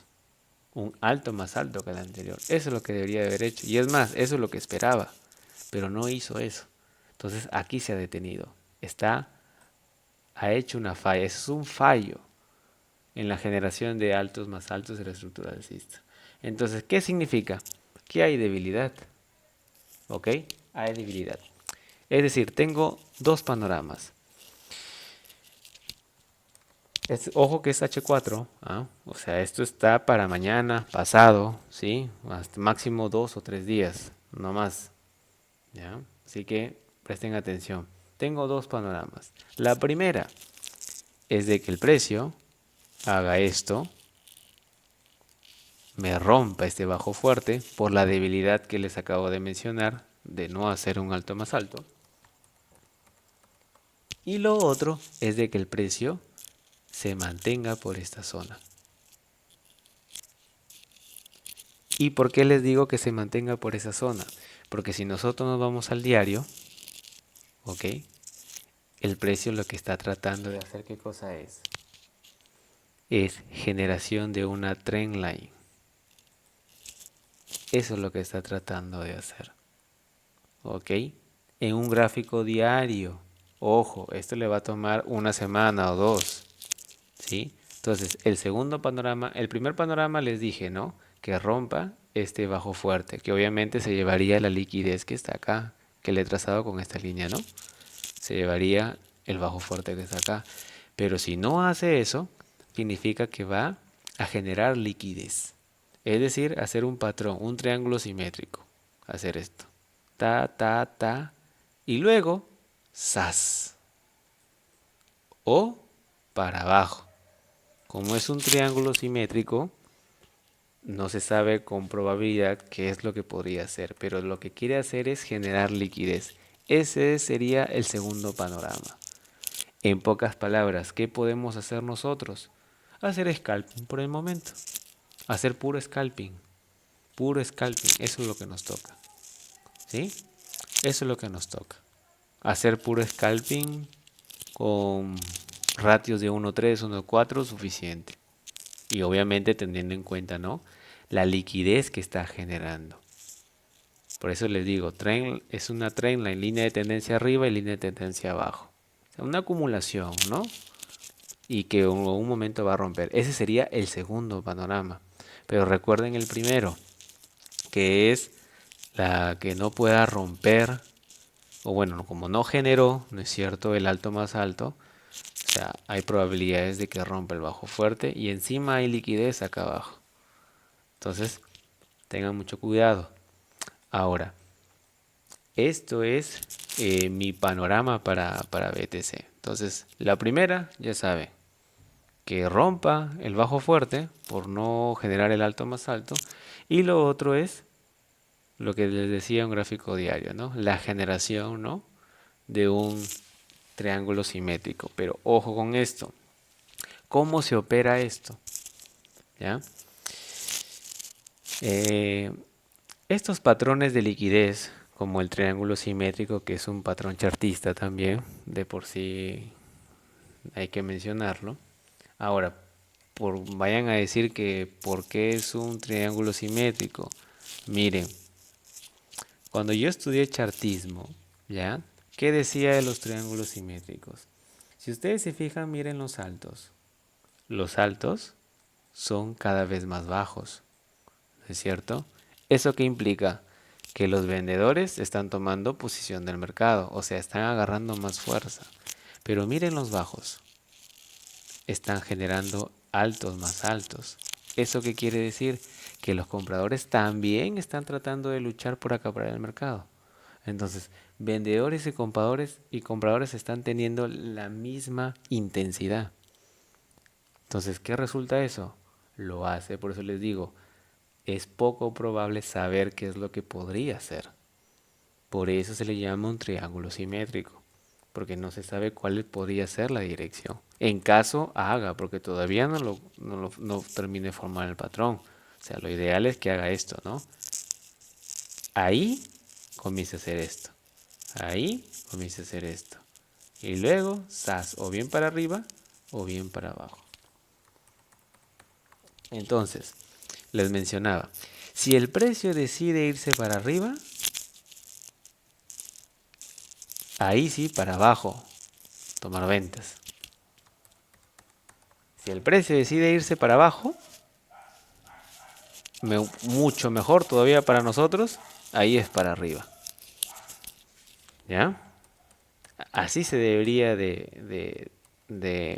Un alto más alto que el anterior. Eso es lo que debería haber hecho. Y es más, eso es lo que esperaba. Pero no hizo eso. Entonces aquí se ha detenido. Ha hecho una falla. Eso es un fallo en la generación de altos más altos de la estructura alcista. Entonces, ¿qué significa? Que hay debilidad. ¿Ok? Hay debilidad. Es decir, tengo dos panoramas. Ojo que es H4, ¿ah? O sea, esto está para mañana, pasado, ¿sí? Hasta máximo 2 o 3 días, no más. ¿Ya? Así que presten atención. Tengo dos panoramas. La primera es de que el precio haga esto, me rompa este bajo fuerte por la debilidad que les acabo de mencionar de no hacer un alto más alto. Y lo otro es de que el precio se mantenga por esta zona. ¿Y por qué les digo que se mantenga por esa zona? Porque si nosotros nos vamos al diario, ¿ok? El precio lo que está tratando de hacer, ¿qué cosa es? Es generación de una trend line. Eso es lo que está tratando de hacer. ¿Ok? En un gráfico diario. Ojo, esto le va a tomar una semana o dos. ¿Sí? Entonces, el primer panorama les dije, ¿no? Que rompa este bajo fuerte, que obviamente se llevaría la liquidez que está acá, que le he trazado con esta línea, ¿no? Se llevaría el bajo fuerte que está acá. Pero si no hace eso, significa que va a generar liquidez. Es decir, hacer un patrón, un triángulo simétrico. Hacer esto. Ta, ta, ta. Y luego, sas. O para abajo. Como es un triángulo simétrico, no se sabe con probabilidad qué es lo que podría hacer, pero lo que quiere hacer es generar liquidez. Ese sería el segundo panorama. En pocas palabras, ¿qué podemos hacer nosotros? Hacer scalping por el momento. Hacer puro scalping. Puro scalping. Eso es lo que nos toca. ¿Sí? Eso es lo que nos toca. Hacer puro scalping con ratios de 1.3, 1.4 suficiente. Y obviamente teniendo en cuenta, ¿no?, la liquidez que está generando. Por eso les digo, es una trendline, línea de tendencia arriba y línea de tendencia abajo. O sea, una acumulación, ¿no? Y que en un momento va a romper. Ese sería el segundo panorama. Pero recuerden el primero, que es la que no pueda romper, o bueno, como no generó, ¿no es cierto?, el alto más alto, o sea, hay probabilidades de que rompa el bajo fuerte y encima hay liquidez acá abajo. Entonces, tengan mucho cuidado. Ahora, esto es mi panorama para BTC. Entonces, la primera, ya saben, que rompa el bajo fuerte por no generar el alto más alto. Y lo otro es lo que les decía un gráfico diario, ¿no? La generación, ¿no?, de un triángulo simétrico. Pero ojo con esto. ¿Cómo se opera esto? ¿Ya? Eh, Estos patrones de liquidez, como el triángulo simétrico, que es un patrón chartista también, de por sí hay que mencionarlo. Ahora, vayan a decir que ¿por qué es un triángulo simétrico? Miren, cuando yo estudié chartismo, ¿ya? ¿Qué decía de los triángulos simétricos? Si ustedes se fijan, miren los altos. Los altos son cada vez más bajos, ¿no es cierto? ¿Eso qué implica? Que los vendedores están tomando posición del mercado, o sea, están agarrando más fuerza. Pero miren los bajos, están generando altos más altos. ¿Eso qué quiere decir? Que los compradores también están tratando de luchar por acaparar el mercado. Entonces, vendedores y compradores están teniendo la misma intensidad. Entonces, ¿qué resulta eso? Lo hace, por eso les digo, es poco probable saber qué es lo que podría ser. Por eso se le llama un triángulo simétrico, porque no se sabe cuál podría ser la dirección. En caso haga, porque todavía no termine de formar el patrón. O sea, lo ideal es que haga esto, ¿no? Ahí comienza a hacer esto. Ahí comienza a hacer esto. Y luego, SAS, o bien para arriba o bien para abajo. Entonces, les mencionaba, si el precio decide irse para arriba, ahí sí para abajo, tomar ventas. Si el precio decide irse para abajo, mucho mejor todavía para nosotros, ahí es para arriba. ¿Ya? Así se debería de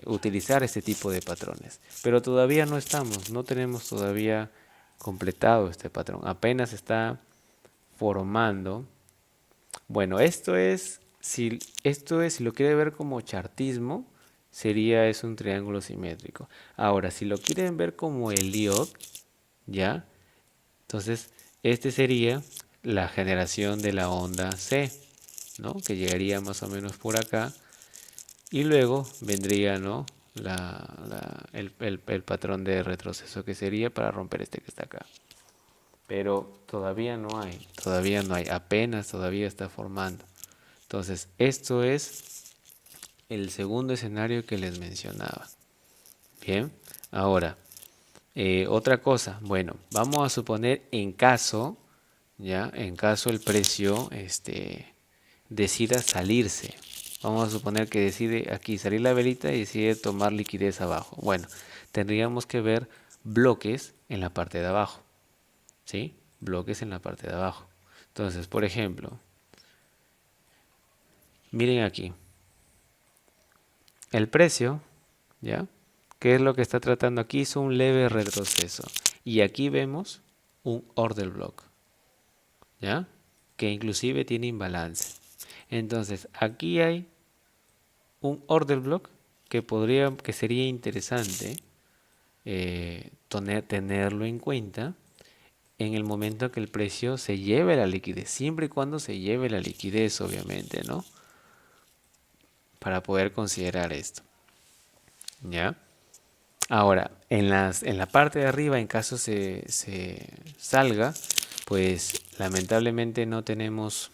utilizar este tipo de patrones. Pero todavía no tenemos todavía completado este patrón. Apenas está formando. Bueno, si lo quiere ver como chartismo, es un triángulo simétrico. Ahora, si lo quieren ver como Elliott, ¿ya? Entonces, este sería la generación de la onda C, ¿no? Que llegaría más o menos por acá. Y luego vendría, ¿no?, el patrón de retroceso que sería para romper este que está acá. Pero todavía no hay, apenas todavía está formando. Entonces, esto es el segundo escenario que les mencionaba. Bien, ahora, otra cosa, bueno, vamos a suponer en caso el precio decida salirse. Vamos a suponer que decide aquí salir la velita y decide tomar liquidez abajo. Bueno, tendríamos que ver bloques en la parte de abajo. ¿Sí? Bloques en la parte de abajo. Entonces, por ejemplo, miren aquí. El precio, ¿ya? ¿Qué es lo que está tratando aquí? Hizo un leve retroceso. Y aquí vemos un order block, ¿ya? Que inclusive tiene imbalance. Entonces, aquí hay un order block que sería interesante tenerlo en cuenta en el momento que el precio se lleve la liquidez, siempre y cuando se lleve la liquidez, obviamente, ¿no? Para poder considerar esto, ¿ya? Ahora, en la parte de arriba, en caso se salga, pues lamentablemente no tenemos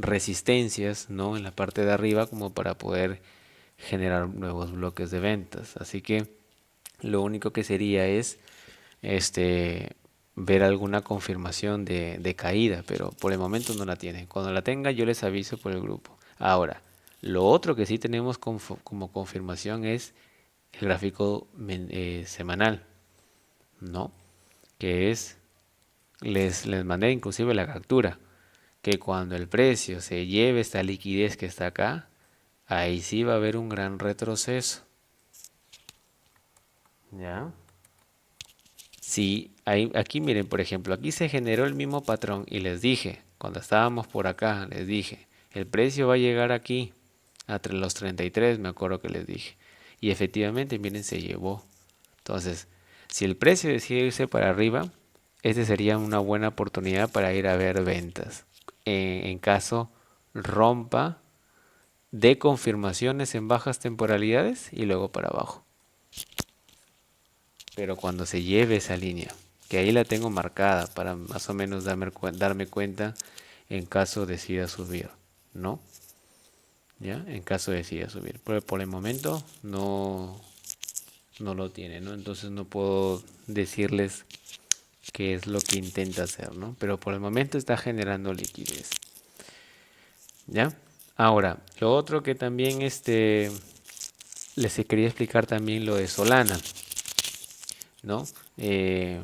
resistencias, ¿no?, en la parte de arriba como para poder generar nuevos bloques de ventas. Así que lo único que sería es ver alguna confirmación de caída, pero por el momento no la tienen. Cuando la tenga yo les aviso por el grupo. Ahora, lo otro que sí tenemos como confirmación es el gráfico semanal, ¿no? Que es, les mandé inclusive la captura, que cuando el precio se lleve esta liquidez que está acá, ahí sí va a haber un gran retroceso. ¿Ya? Sí, aquí miren, por ejemplo, aquí se generó el mismo patrón y les dije, cuando estábamos por acá, les dije, el precio va a llegar aquí, entre los 33, me acuerdo que les dije. Y efectivamente, miren, se llevó. Entonces, si el precio decide irse para arriba, este sería una buena oportunidad para ir a ver ventas. En caso rompa de confirmaciones en bajas temporalidades y luego para abajo. Pero cuando se lleve esa línea, que ahí la tengo marcada para más o menos darme cuenta en caso decida subir, ¿no? ¿Ya? En caso decida subir. Pero por el momento no lo tiene, ¿no? Entonces no puedo decirles qué es lo que intenta hacer, ¿no? Pero por el momento está generando liquidez, ¿ya? Ahora, lo otro que también les quería explicar también lo de Solana, ¿no? Que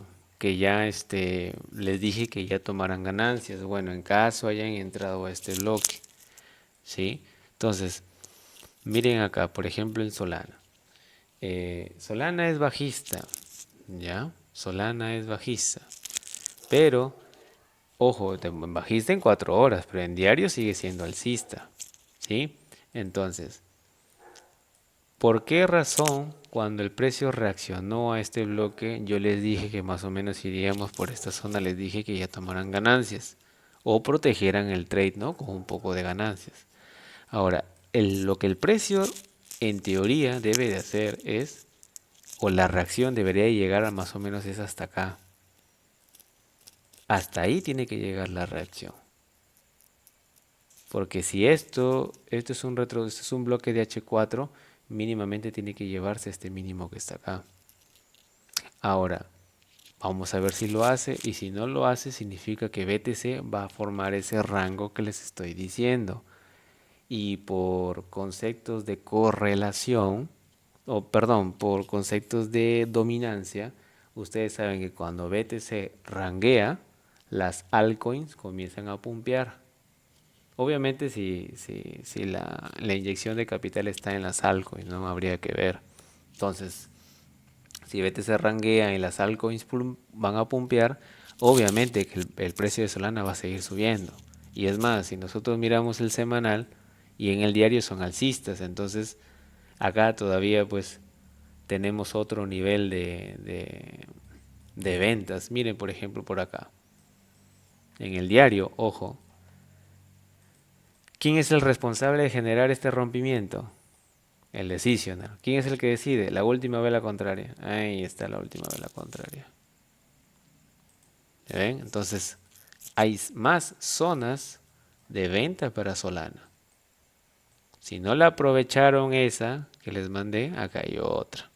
ya les dije que ya tomarán ganancias. Bueno, en caso hayan entrado a este bloque, ¿sí? Entonces, miren acá, por ejemplo, en Solana. Solana es bajista, ¿ya? Solana es bajista. Pero, ojo, bajista en 4 horas, pero en diario sigue siendo alcista, ¿sí? Entonces, ¿por qué razón cuando el precio reaccionó a este bloque yo les dije que más o menos iríamos por esta zona? Les dije que ya tomaran ganancias o protegieran el trade, ¿no? Con un poco de ganancias. Ahora, lo que el precio en teoría debe de hacer es, o la reacción debería llegar a más o menos es hasta acá. Hasta ahí tiene que llegar la reacción. Porque si esto es un bloque de H4, mínimamente tiene que llevarse este mínimo que está acá. Ahora, vamos a ver si lo hace y si no lo hace significa que BTC va a formar ese rango que les estoy diciendo. Y por conceptos de correlación, o perdón, por conceptos de dominancia, ustedes saben que cuando BTC ranguea, las altcoins comienzan a pumpear. Obviamente si la inyección de capital está en las altcoins, no habría que ver. Entonces, si BTC ranguea y las altcoins van a pumpear, obviamente que el precio de Solana va a seguir subiendo. Y es más, si nosotros miramos el semanal y en el diario son alcistas, entonces acá todavía pues tenemos otro nivel de ventas. Miren por ejemplo por acá. En el diario, ojo, ¿quién es el responsable de generar este rompimiento? El decisional. ¿Quién es el que decide? La última vela contraria. Ahí está la última vela contraria. ¿Ya ven? Entonces, hay más zonas de venta para Solana. Si no la aprovecharon esa que les mandé, acá hay otra.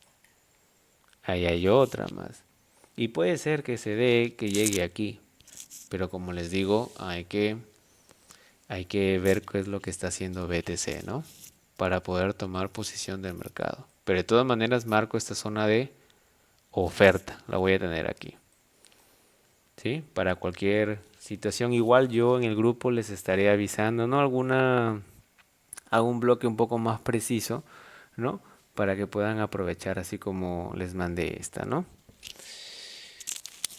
Ahí hay otra más. Y puede ser que se dé que llegue aquí. Pero como les digo, hay que ver qué es lo que está haciendo BTC, ¿no? Para poder tomar posición del mercado. Pero de todas maneras marco esta zona de oferta. La voy a tener aquí. ¿Sí? Para cualquier situación. Igual yo en el grupo les estaré avisando, ¿no? Algún bloque un poco más preciso, ¿no? Para que puedan aprovechar así como les mandé esta, ¿no?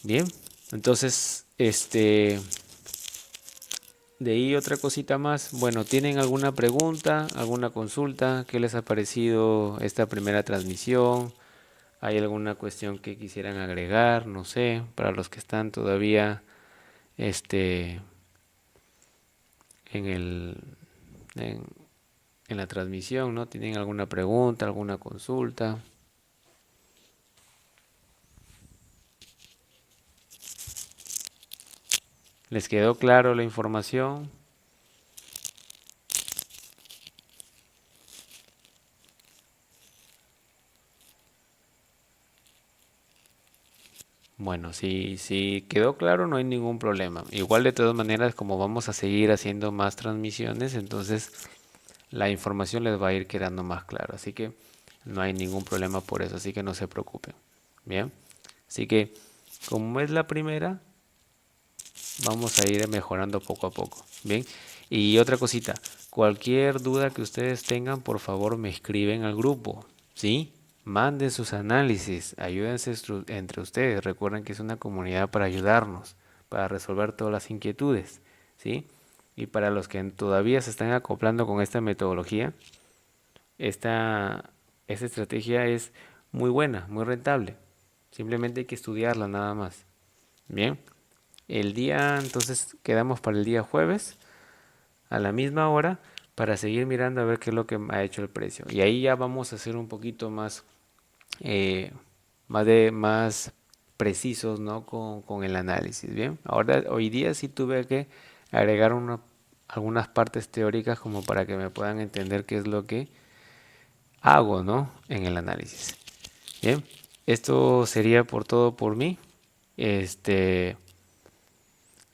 Bien. Entonces, de ahí otra cosita más. Bueno, ¿tienen alguna pregunta, alguna consulta? ¿Qué les ha parecido esta primera transmisión? ¿Hay alguna cuestión que quisieran agregar? No sé, para los que están todavía este, en el, en, en la transmisión, ¿no? ¿Tienen alguna pregunta, alguna consulta? ¿Les quedó claro la información? Bueno, si quedó claro, no hay ningún problema. Igual de todas maneras, como vamos a seguir haciendo más transmisiones, entonces la información les va a ir quedando más claro. Así que no hay ningún problema por eso, así que no se preocupen. Bien, así que como es la primera, vamos a ir mejorando poco a poco. Bien, y otra cosita, cualquier duda que ustedes tengan, por favor me escriben al grupo, ¿sí? Manden sus análisis, ayúdense entre ustedes. Recuerden que es una comunidad para ayudarnos, para resolver todas las inquietudes, ¿sí? Y para los que todavía se están acoplando con esta metodología, esta, esta estrategia es muy buena, muy rentable. Simplemente hay que estudiarla nada más. Bien, el día, entonces quedamos para el día jueves a la misma hora para seguir mirando a ver qué es lo que ha hecho el precio. Y ahí ya vamos a hacer un poquito más, eh, más precisos, ¿no? Con el análisis. Bien, ahora hoy día sí tuve que agregar algunas partes teóricas como para que me puedan entender qué es lo que hago, ¿no? En el análisis. Bien, esto sería por todo por mí. Este,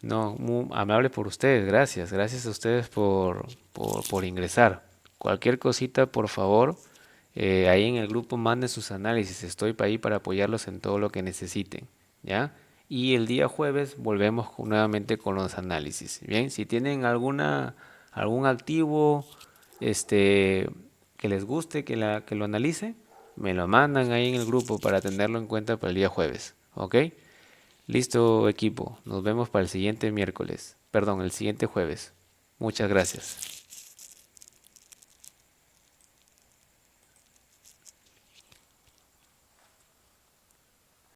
no, muy amable por ustedes, gracias. Gracias a ustedes por ingresar. Cualquier cosita, por favor, ahí en el grupo manden sus análisis. Estoy para ahí para apoyarlos en todo lo que necesiten, ¿ya? Y el día jueves volvemos nuevamente con los análisis. Bien, si tienen algún activo, este, que les guste, que lo analice, me lo mandan ahí en el grupo para tenerlo en cuenta para el día jueves, ¿ok? Listo, equipo. Nos vemos para el siguiente miércoles. Perdón, el siguiente jueves. Muchas gracias.